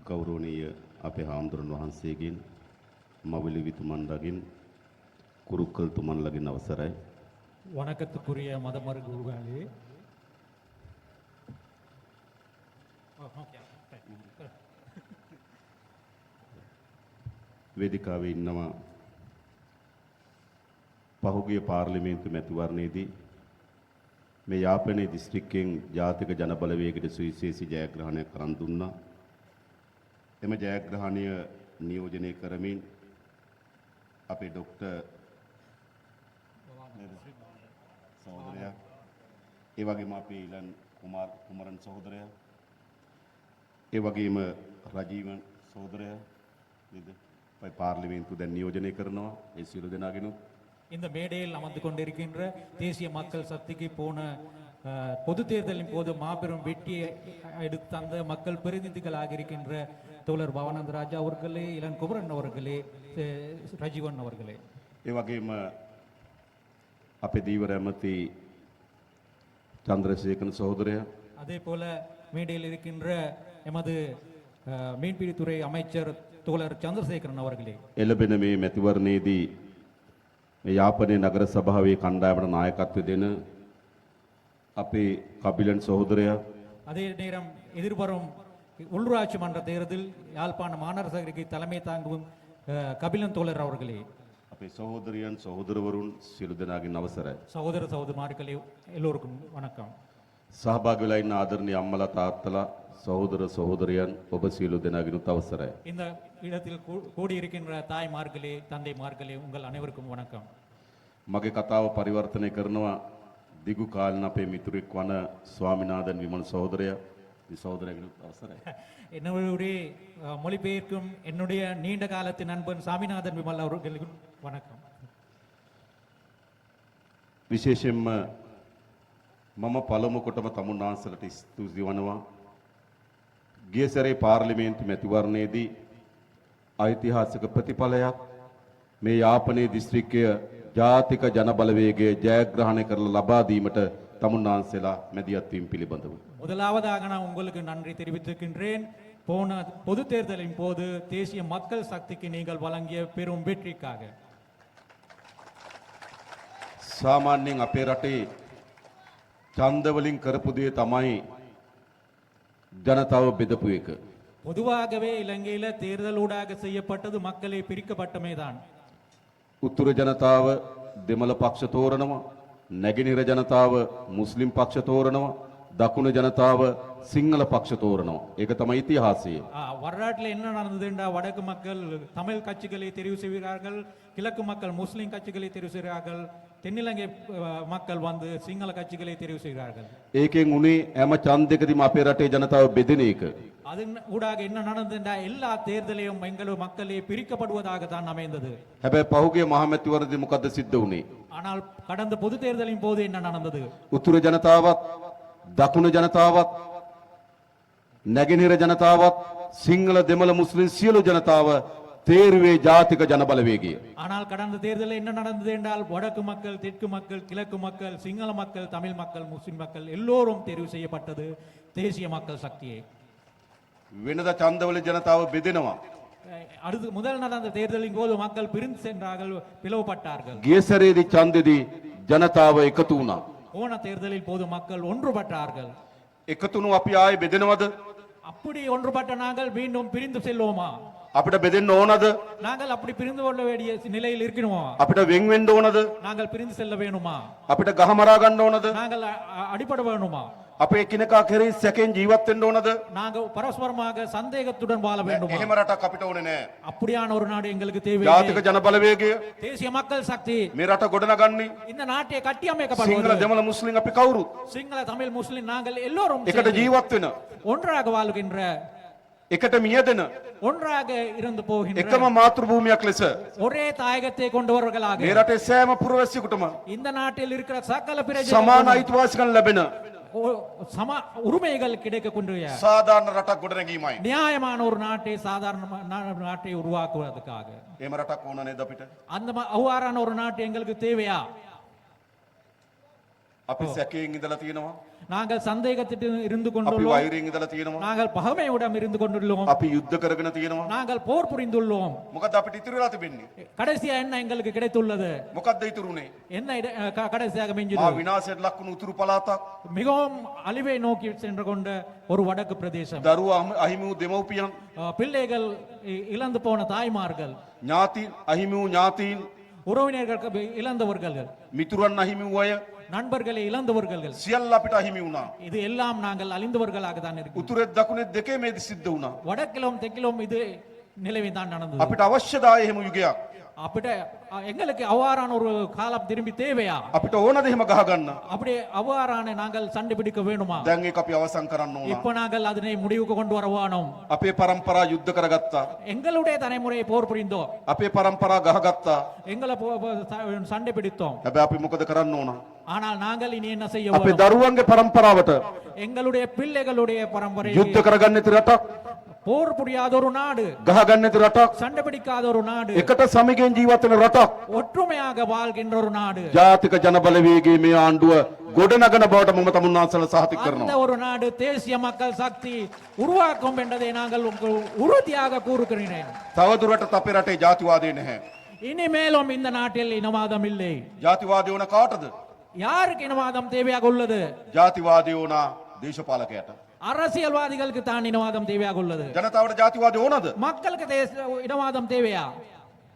ගෞරවනීය අපේ හාමුදුරන් වහන්සේගෙන් මවිලි විතුමන්ලගෙන් කුරුක්කල් තුමන්ලගෙන් අවසරයි. வணக்கத்துக்குரிய மதமறு குருகளே, වේදිකාවේ ඉන්නවා පහුගිය පාර්ලිමේන්තු මැතිවරණයේදී මේ යාපනයේ දිස්ත්‍රික්කයෙන් ජාතික ජනබලවේගයට සුවිශේෂී ජයග්‍රහණයක් කරන් දුන්නා. එම ජයග්‍රහණය නියෝජනය කරමින් අපේ ડોક્ટર සහෝදරයා, ඒ වගේම අපේ ඊලන් කුමරන් සහෝදරයා, ඒ වගේම රජීවන් සහෝදරයා නේද? අපි පාර්ලිමේන්තු දැන් නියෝජනය කරනවා. ඒ සියලු දෙනාගෙනුත් இந்த மேடையில் அமர்ந்து கொண்டிருக்கின்ற தேசிய மக்கள் சக்திக்கு போன பொது தேர்தலின் போது மாபெரும் வெற்றியை எடுத்து தந்த மக்கள் பிரதிநிதிகளாக இருக்கின்ற தோழர் பவானந்த ராஜா அவர்களே, இளன் குமரன் அவர்களே, ரஜீவன் அவர்களே, ඒ වගේම අපේ දීවර ඇමති චන්ද්‍රසේකර සහෝදරයා, அதே போல மேடையில் இருக்கின்ற எமது மீன்பிடித்துறை அமைச்சர் தோழர் சந்திரசேகரன் அவர்களே, එළබෙන මේ මැතිවරණයේදී මේ යාපනයේ නගර සභාවේ කණ්ඩායමට නායකත්වය දෙන අපේ කබිලන් සහෝදරයා, அதே நேரம் எதிர்வரும் உள்ளூராட்சி மன்ற தேர்தல் யாழ்ப்பாண மாநகர சபைக்கு தலைமை தாங்கும் கபிலன் தோழர் அவர்களே, අපේ සහෝදරයන් සහෝදරවරුන් සියලු දෙනාගෙන් අවසරයි. சகோதர சகோதரிமார்களே, எல்லோருக்கும் வணக்கம். සහභාගී වෙලා ඉන්න ආදරණීය අම්මලා තාත්තලා සහෝදර සහෝදරයන් ඔබ සියලු දෙනාගෙනුත් අවසරයි. இந்த இடத்தில் கூடியிருக்கின்ற தாய்மார்களே, தந்தைமார்களே, உங்கள் அனைவருக்கும் வணக்கம். මගේ කතාව පරිවර්තනය කරනවා දිගු කාලන අපේ මිතුරෙක් වන ස්වාමිනාදන් විමල් සහෝදරයා. මේ සහෝදරයාගෙනුත් අවසරයි. என்னுடைய மொழிபெயர்க்கும் என்னுடைய நீண்ட காலத்து நண்பன் சாமிநாதன் விமல் அவர்களுக்கும் வணக்கம். විශේෂයෙන්ම මම පළමු කොටම තමුන් වහන්සේලාට ස්තුති වනවා. ගිය සැරේ පාර්ලිමේන්තු මැතිවරණයේදී ඓතිහාසික ප්‍රතිඵලයක් මේ යාපනයේ දිස්ත්‍රික්කය ජාතික ජනබලවේගයේ ජයග්‍රහණය කරලා ලබා දීමට තමුන් වහන්සේලා මැදිහත් වීම පිළිබඳව முதலாவதாக நான் உங்களுக்கு நன்றி தெரிவித்திருக்கின்றேன். போன பொது தேர்தலின் போது தேசிய மக்கள் சக்திக்கு நீங்கள் வழங்கிய பெரும் வெற்றிக்காக. සාමාන්‍යයෙන් අපේ රටේ ඡන්ද වලින් කරපු දේ තමයි ජනතාව බෙදපු එක. பொதுவாகவே இலங்கையில தேர்தலூடாக செய்யப்பட்டது மக்களை பிரிக்கப்பட்டமைதான். උතුරු ජනතාව දෙමළ පක්ෂ තෝරනවා, නැගෙනහිර ජනතාව මුස්ලිම් පක්ෂ තෝරනවා, දකුණු ජනතාව සිංහල පක්ෂ තෝරනවා. ඒක තමයි ඉතිහාසය. வரலாற்றில் என்ன நடந்ததுண்டா, வடக்கு மக்கள் தமிழ் கட்சிகளை தெரிவு செய்கிறார்கள், கிழக்கு மக்கள் முஸ்லிம் கட்சிகளை தெரிவு செய்கிறார்கள், தென்னிலங்கை மக்கள் வந்து சிங்கள கட்சிகளை தெரிவு செய்கிறார்கள். ඒකෙන් උනේ හැම ඡන්දයකදීම අපේ රටේ ජනතාව බෙදෙන එක. அதன் ஊடாக என்ன நடந்ததுண்டா, எல்லா தேர்தலையும் எங்கள் மக்களே பிரிக்கப்படுவதாக தான் அமைந்தது. හැබැයි පහුගිය මහමැතිවරණදී මොකද්ද සිද්ධ වුනේ? ஆனால் கடந்த பொது தேர்தலின் போது என்ன நடந்தது? උතුරු ජනතාවත් දකුණු ජනතාවත් නැගෙනහිර ජනතාවත් සිංහල දෙමළ මුස්ලිම් සියලු ජනතාව தேர்வே ஜாதிக ஜனபலவேகிய. ஆனால் கடந்த தேர்தலில் என்ன நடந்தது என்றால், வடக்கு மக்கள், தெற்கு மக்கள், கிழக்கு மக்கள், சிங்கள மக்கள், தமிழ் மக்கள், முஸ்லிம் மக்கள் எல்லோரும் தெரிவு செய்யப்பட்டது தேசிய மக்கள் சக்தியை. වෙනද ඡන්දවල ජනතාව බෙදෙනවා. அடுத்து முதல் நடந்த தேர்தலின் போது மக்கள் பிரிந்து சென்றார்கள், பிளவுபட்டார்கள். ගිය සැරේදී ඡන්දෙදී ජනතාව එකතු වුණා. போன தேர்தலில் போது மக்கள் ஒன்றுபட்டார்கள். එකතුණු අපි ආයේ බෙදෙනවද? அப்படி ஒன்றுபட்ட நாங்கள் மீண்டும் பிரிந்து செல்வோமா? අපිට බෙදෙන්න ඕනද? நாங்கள் அப்படி பிரிந்து கொள்ள வேண்டிய நிலையில் இருக்கணுமா? අපිට වෙන් වෙන්න ඕනද? நாங்கள் பிரிந்து செல்ல வேணுமா? අපිට ගහමරා ගන්න ඕනද? நாங்கள் அடிபட வேணுமா? අපේ එකිනෙකා කෙරෙහි සැකෙන් ජීවත් වෙන්න ඕනද? நாங்கள் பரஸ்பரமாக சந்தேகத்துடன் வாழ வேண்டுமா? එහෙම රටක් අපිට ඕනේ නෑ. அப்படியான ஒரு நாடு எங்களுக்கு தேவை. ජාතික ජනබලවේගය தேசிய மக்கள் சக்தி මේ රට ගොඩනගන්නේ இந்த நாட்டை கட்டி සිංහල அமைக்கப்படுவது. දෙමළ මුස්ලිම් අපි කවුරුත් சிங்கள தமிழ் முஸ்லிம் நாங்கள் எல்லோரும் එකට சேர்ந்து ජීවත් වෙන, ஒன்றாக வாழ்கின்ற, එකට මියදෙන ஒன்றாக இருந்து போகின்ற එකම මාතෘභූමියක් ලෙස ஒரே தாயகத்தை கொண்டவர்களாக මේ රටේ සෑම පුරවැසියෙකුටම இந்த நாட்டில் இருக்கிற சகல සමාන பிரஜைகளுக்கும் අයිතිවාසිකම් ලැබෙන சம உரிமைகள் கிடைக்கக்கூடிய සාධාරණ රටක් ගොඩනැගීමයි. நியாயமான ஒரு நாட்டை, சாதாரண நாட்டை உருவாக்குவதற்காக එහෙම රටක් ඕන නේද අපිට? அந்த அவ்வாறான ஒரு நாட்டு எங்களுக்கு தேவையா? අපි සැකයෙන් ඉඳලා තියෙනවා. நாங்கள் சந்தேகத்திட்டு இருந்து අපි கொண்டுள்ளோம் වෛරයෙන් ඉඳලා තියෙනවා. நாங்கள் பகைமையுடன் இருந்து கொண்டுள்ளோம் අපි යුද්ධ කරගෙන තියෙනවා. நாங்கள் போர் புரிந்துள்ளோம் මොකද අපිට ඉතුරු වෙලා තිබෙන්නේ? கடைசியா என்ன எங்களுக்கு கிடைத்துள்ளது මොකද්ද ඉතුරුනේ? என்ன கடைசியாக මා மிஞ்சியது විනාශයට ලක් වුණු උතුරු පළාතක්. மிகவும் அழிவை நோக்கி சென்று கொண்ட ஒரு வடக்கு பிரதேசம் දරුවා අහිමි වූ දෙමව්පියන්, பிள்ளைகள் இழந்து போன தாய்மார்கள் ඥාතීන් අහිමි වූ ඥාතීන්, உறவினர்கள் இழந்தவர்கள் මිතුරන් අහිමි වූ අය நண்பர்களை இழந்தவர்கள் සියල්ල අපිට අහිමි වුණා. இது எல்லாம் நாங்கள் அழிந்தவர்களாக தான் இருக்கு උතුරෙත් දකුණෙත් දෙකේ මේ සිද්ධ වුණා. வடக்கிலும் தெற்கிலும் இது நிலவை தான் நடந்தது අපිට අවශ්‍යදාය එහෙම යුගයක්. අපිට எங்களுக்கு அவ்வாறான ஒரு காலம் திரும்பி தேவையா අපිට ඕනද එහෙම ගහගන්න? அப்படி அவ்வாறான நாங்கள் சண்டை பிடிக்க வேணுமா දැන් ඒක අපි අවසන් කරන්න ඕන. இப்ப நாங்கள் அதனை முடிவுக்கு கொண்டு வரவானோம் අපේ පරම්පරා යුද්ධ කරගත්තා. எங்களுடைய தலைமுறையை போர் புரிந்தோம் අපේ පරම්පරා ගහගත්තා. எங்களை சண்டை பிடித்தோம் හැබැයි අපි මොකද කරන්න ඕන? ஆனால் நாங்கள் இனி என்ன செய்ய අපේ வேண்டும் දරුවන්ගේ පරම්පරාවට எங்களுடைய பிள்ளைகளுடைய பரம்பரை යුද්ධ කරගන්න නැති රටක්, போர் புரியாத ஒரு நாடு ගහගන්න නැති රටක්, சண்டை பிடிக்காத ஒரு நாடு එකට සමගියෙන් ජීවත් වෙන රටක්, ஒற்றுமையாக வாழ்கின்ற ஒரு நாடு ජාතික ජනබලවේගයේ මේ ආණ්ඩුව ගොඩනගන බවට මම තමුන්නාන්සලා සහතික அந்த කරනවා. ஒரு நாடு தேசிய மக்கள் சக்தி உருவாக்கும் என்பதை நாங்கள் உறுதியாக கூறுகிறேன் තවදුරටත් අපේ රටේ ජාතිවාදය නැහැ. இனிமேலும் இந்த நாட்டில் இனவாதம் இல்லை ජාතිවාදය වුණ කාටද? யாருக்கு இனவாதம் தேவையாக உள்ளது ජාතිවාදය වුණා දේශපාලකයට. அரசியல்வாதிகளுக்கு தான் இனவாதம் தேவையாக உள்ளது ජනතාවට ජාතිවාදය ඕනද? மக்களுக்கு இனவாதம் தேவையா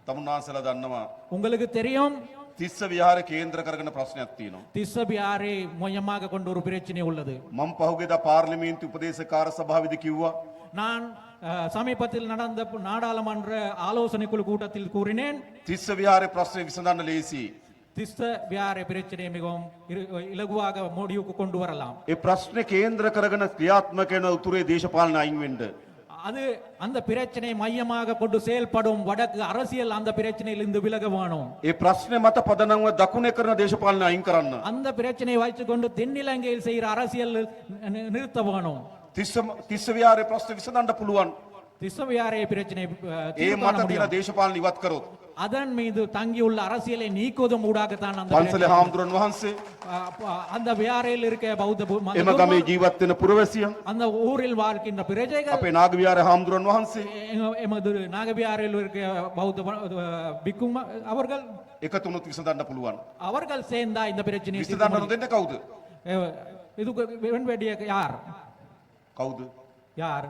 තමුන්නාන්සලා දන්නවා உங்களுக்கு தெரியும் තිස්ස විහාර කේන්ද්‍ර කරගෙන ප්‍රශ්නයක් තියෙනවා. திஸ்ஸபியாரை மையமாக கொண்டு ஒரு பிரச்சனை உள்ளது මම පහුගියදා පාර්ලිමේන්තු උපදේශකාර සභාවේදී කිව්වා நான் சமீபத்தில் நடந்த நாடாளுமன்ற ஆலோசனை குழு கூட்டத்தில் கூறினேன் තිස්ස විහාරේ ප්‍රශ්නේ විසඳන්න ලේසි. திஸ்ஸ வியாரை பிரச்சனையை மிகவும் இலகுவாக முடிவுக்கு கொண்டு வரலாம் ඒ ප්‍රශ්නේ කේන්ද්‍ර කරගෙන ක්‍රියාත්මක වෙන උතුරේ දේශපාලන අයින් වෙන්න. அது அந்த பிரச்சனை மையமாக கொண்டு செயல்படும் வடக்கு அரசியல் அந்த பிரச்சனையிலிருந்து விலக வேணும் ඒ ප්‍රශ්නේ මත පදනම්ව දකුණේ කරන දේශපාලන අයින් කරන්න. அந்த பிரச்சனையை வைத்துக்கொண்டு தென்னிலங்கையில் செய்கிற அரசியல் நிறுத்த வேணும் තිස්ස විහාරේ ප්‍රශ්නේ විසඳන්න පුළුවන්. திஸ்ஸவியாரை பிரச்சனை ඒ தீர்வு මත காண තියෙන முடியும். දේශපාලන ඉවත් කරොත් அதன் மீது தங்கியுள்ள அரசியலை நீக்குவதும் ஊடாகத்தான் அந்த පන්සලේ හාමුදුරන් වහන්සේ அந்த வியாரையில் இருக்க பௌத்த එම ගමේ ජීවත් වෙන පුරවැසියන් அந்த ஊரில் வாழ்கின்ற பிரஜைகள் අපේ නාග විහාරේ හාමුදුරන් වහන්සේ எமது நாகவியாரில் இருக்க பௌத்த பிக்கும் அவர்கள் එකතුණුත් විසඳන්න පුළුවන්. அவர்கள் சேர்ந்தா இந்த பிரச்சனையை தீர்க்க විසඳන්න முடியும். නොදෙන්න කවුද? இதுக்கு வேண்டிய யார் කවුද? யார்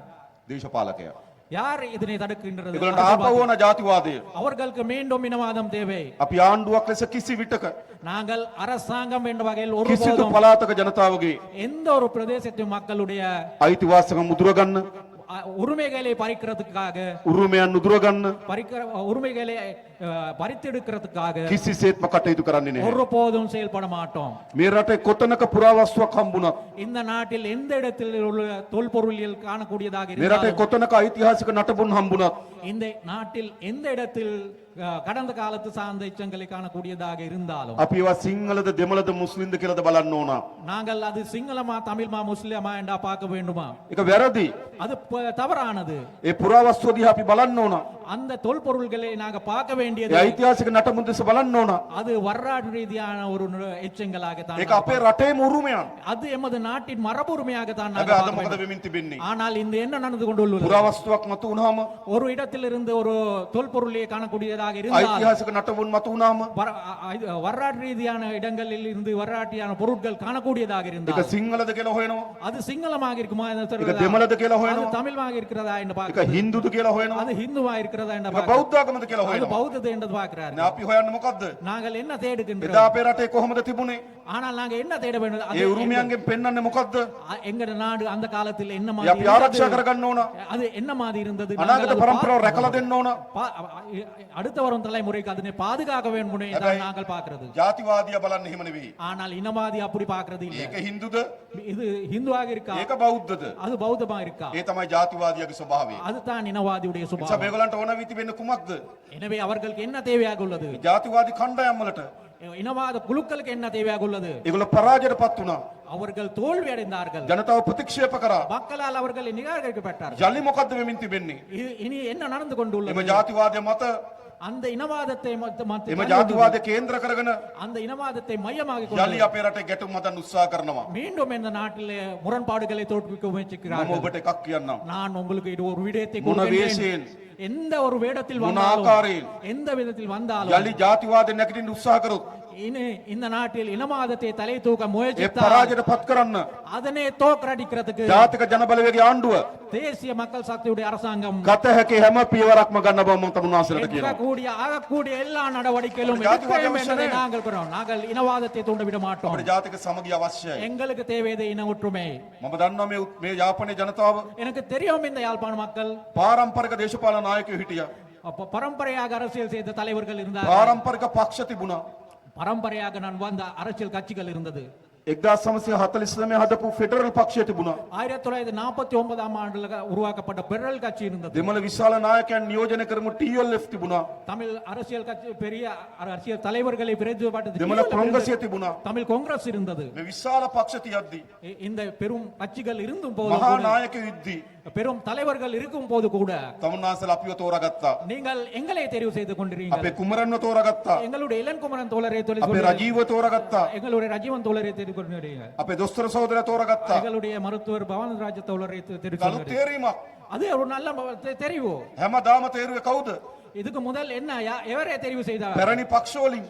දේශපාලකයා. யார் இதனை தடுக்கின்றது ඒගොල්ලන්ට ආපහු ඕන ජාතිවාදය. அவர்களுக்கு மீண்டும் இனவாதம் தேவை අපි ආණ්ඩුවක් ලෙස කිසි විටක நாங்கள் அரசாங்கம் என்ற வகையில் කිසිදු ஒருபோதும் පළාතක ජනතාවගේ எந்த ஒரு பிரதேசத்து மக்களுடைய අයිතිවාසිකම් මුදුරගන්න, உரிமைகளை பறிக்கிறதுக்காக උරුමයන් උදුරගන්න உரிமைகளை பறித்தெடுக்கிறதுக்காக කිසිසේත්ම කටයුතු කරන්නේ නැහැ. ஒருபோதும் செயல்பட மாட்டோம் මේ රටේ කොතනක පුරාවස්තුවක් හම්බුණත්, இந்த நாட்டில் எந்த இடத்தில் உள்ள தொல்பொருளியல் காணக்கூடியதாக මේ රටේ இருந்தாலும் කොතනක ඓතිහාසික නටබුන් හම්බුණත්, இந்த நாட்டில் எந்த இடத்தில் கடந்த காலத்து சார்ந்த எச்சங்களை காணக்கூடியதாக இருந்தாலும் අපි ඒවා සිංහලද දෙමළද මුස්ලිම්ද කියලාද බලන්න ඕන. நாங்கள் அது சிங்களமா தமிழ்மா முஸ்லிமா என்றா பார்க்க வேண்டுமா ඒක වැරදි. அது தவறானது ඒ පුරාවස්තුව දිහා අපි බලන්න ඕන. அந்த தொல்பொருள்களை நாங்க பார்க்க ඒ வேண்டியது ඓතිහාසික නටබුන් දෙස බලන්න ඕන. அது வரலாற்று ரீதியான ஒரு எச்சங்களாகத்தான் ඒක අපේ රටේම උරුමයන්. அது எமது நாட்டின் மரபுரிமையாகத்தான் நாங்கள் හැබැයි අද பார்க்க මොකද வேண்டும். වෙමින් තිබෙන්නේ? ஆனால் இந்த என்ன நடந்து கொண்டுள்ளது පුරාවස්තුවක් මතු වුණාම, ஒரு இடத்திலிருந்து ஒரு தொல்பொருளை காணக்கூடியதாக இருந்தால் ඓතිහාසික නටබුන් මතු වුණාම வரலாற்று ரீதியான இடங்களில் இருந்து வரலாற்றியான பொருட்கள் காணக்கூடியதாக ඒක இருந்தால் සිංහලද කියලා හොයනවා. அது சிங்களமாக இருக்குமா என்று ඒක சொல்றதா? දෙමළද කියලා அது හොයනවා. தமிழ்மாக இருக்கிறதா என்று ඒක பார்க்கிறது. හින්දුද කියලා හොයනවා. அது ஹிந்துவா இருக்கிறதா என்று ඒක பார்க்கிறது. බෞද්ධ ආගමද කියලා அது හොයනවා. பௌத்தது என்று பார்க்கிறார். දැන් අපි හොයන්නේ මොකද්ද? நாங்கள் என்ன එදා தேடுகின்றோம் අපේ රටේ කොහොමද තිබුණේ? ஆனால் நாங்க என்ன தேட வேண்டும் ඒ උරුමයන්ගෙන් පෙන්වන්නේ මොකද්ද? எங்கட நாடு அந்த காலத்தில் என்ன ඒ மாதிரி අපි ආරක්ෂා இருந்தது? කරගන්න ඕන. அது என்ன மாதிரி இருந்தது අනාගත நாங்கள் அதை පරම්පරාව பார்க்கணும். රැකලා දෙන්න ඕන. அடுத்த வரும் தலைமுறைக்கு அதனை பாதுகாக்க வேண்டும் හැබැයි நாங்கள் பார்க்கிறது. ජාතිවාදියා බලන්නේ එහෙම නෙවෙයි. ஆனால் இனவாதி அப்படி பார்க்கிறது இல்லை. ඒක හින්දුද? இது ஹிந்துவாக இருக்கா ඒක බෞද්ධද? அது பௌத்தமா இருக்கா ඒ තමයි ජාතිවාදියාගේ ස්වභාවය. அதுதான் இனவாதியுடைய නිසා சுபாவம். මේගොල්ලන්ට ඕන වී තිබෙන්නේ කුමක්ද? எனவே அவர்களுக்கு என்ன தேவையாக உள்ளது ජාතිවාදී කණ්ඩායම් වලට இனவாத குழுக்களுக்கு என்ன தேவையாக உள்ளது ඒගොල්ලෝ පරාජයටපත් වුණා. அவர்கள் தோல்வி அடைந்தார்கள் ජනතාව ප්‍රතික්ෂේප කරා. மக்களால் அவர்கள் நிராகரிக்கப்பட்டார்கள் යලි මොකද්ද වෙමින් තිබෙන්නේ? இனி என்ன நடந்து கொண்டுள்ளது එම ජාතිවාදය මත அந்த இனவாதத்தை එම ජාතිවාදය කේන්ද්‍ර කරගෙන அந்த இனவாதத்தை மையமாக යලි கொண்டு අපේ රටේ ගැටුම් හදන්න උත්සාහ කරනවා. மீண்டும் இந்த நாட்டில் முரண்பாடுகளை தோற்றுவிக்க මම முயற்சிக்கிறார்கள். ඔබට එකක් කියන්නම්. நான் உங்களுக்கு இது ஒரு விடயத்தை මොන கொடுக்கின்றேன். වේශයෙන් எந்த ஒரு வேடத்தில் මොන வந்தாலும் ආකාරයෙන් எந்த விதத்தில் வந்தாலும் යලි ජාතිවාදය නැගිටින්න උත්සාහ කරොත් இந்த நாட்டில் இனவாதத்தை தலை தூக்க ඒ முயற்சித்தால் පරාජයට පත් කරන්න அதனை தோற்கடிக்கிறதுக்கு ජාතික ජනබලවේගයේ ආණ්ඩුව தேசிய மக்கள் சக்தியுடைய அரசாங்கம் ගත හැකි හැම පියවරක්ම ගන්න බව මම තමුන්නාසලට කියනවා. எடுக்கக்கூடிய ஆகக்கூடிய எல்லா நடவடிக்கைகளும் ஜாதிவாத எடுக்க வேண்டும் என்பதை அவசியம். நாங்கள் கூறுகிறோம். நாங்கள் இனவாதத்தை தூண்டிவிட மாட்டோம். අපේ ජාතික සමගිය අවශ්‍යයි. எங்களுக்கு தேவையது இன ஒற்றுமை. මම දන්නවා මේ යාපනයේ ජනතාව எனக்கு தெரியும் இந்த யாழ்ப்பாண மக்கள் පාරම්පරික දේශපාලන නායකයෝ හිටියා. பரம்பரையாக அரசியல் செய்த தலைவர்கள் இருந்தார்கள். පාරම්පරික පක්ෂ තිබුණා. பரம்பரையாக நான் வந்த அரசியல் கட்சிகள் இருந்தது. 1949 හදපු ෆෙඩරල් පක්ෂය තිබුණා. 1949ஆம் ஆண்டுல உருவாக்கப்பட்ட பெடரல் கட்சி இருந்தது. දෙමළ විශාල නායකයන් නියෝජනය කරමු TLF තිබුණා. தமிழ் அரசியல் கட்சி பெரிய அரசியல் தலைவர்களை பிரதிநிதித்துவப்படுத்தி දෙමළ කොංග්‍රසය තිබුණා. தமிழ் காங்கிரஸ் இருந்தது. මේ විශාල පක්ෂ තියද්දි இந்த பெரும் கட்சிகள் இருந்தும் போது මහා கூட, නායකයෝ ඉද්දි பெரும் தலைவர்கள் இருக்கும் போது கூட තමුන්නාසලා අපිව තෝරාගත්තා. நீங்கள் எங்களை தெரிவு செய்து கொண்டிருக்கிறீர்கள். අපේ කුමරන්ව තෝරාගත්තා. எங்களுடைய இளன்குமரன் தோழரை தெரிவு අපේ රජීව තෝරාගත්තා. எங்களுடைய ரஜீவன் தோழரை தெரிவு கொண்டிருக்கிறீர்கள். අපේ දොස්තර සහෝදරයා තෝරාගත්තා. எங்களுடைய மருத்துவர் பவானராஜ தோழரை தெரிவு කලු கொண்டிருக்கிறீர்கள். තේරීමක්. அது ஒரு நல்ல தெரிவு. හැමදාම තේරුවේ කවුද? இதுக்கு முதல் என்ன எவரே தெரிவு செய்தார்? පැරණි පක්ෂ වලින්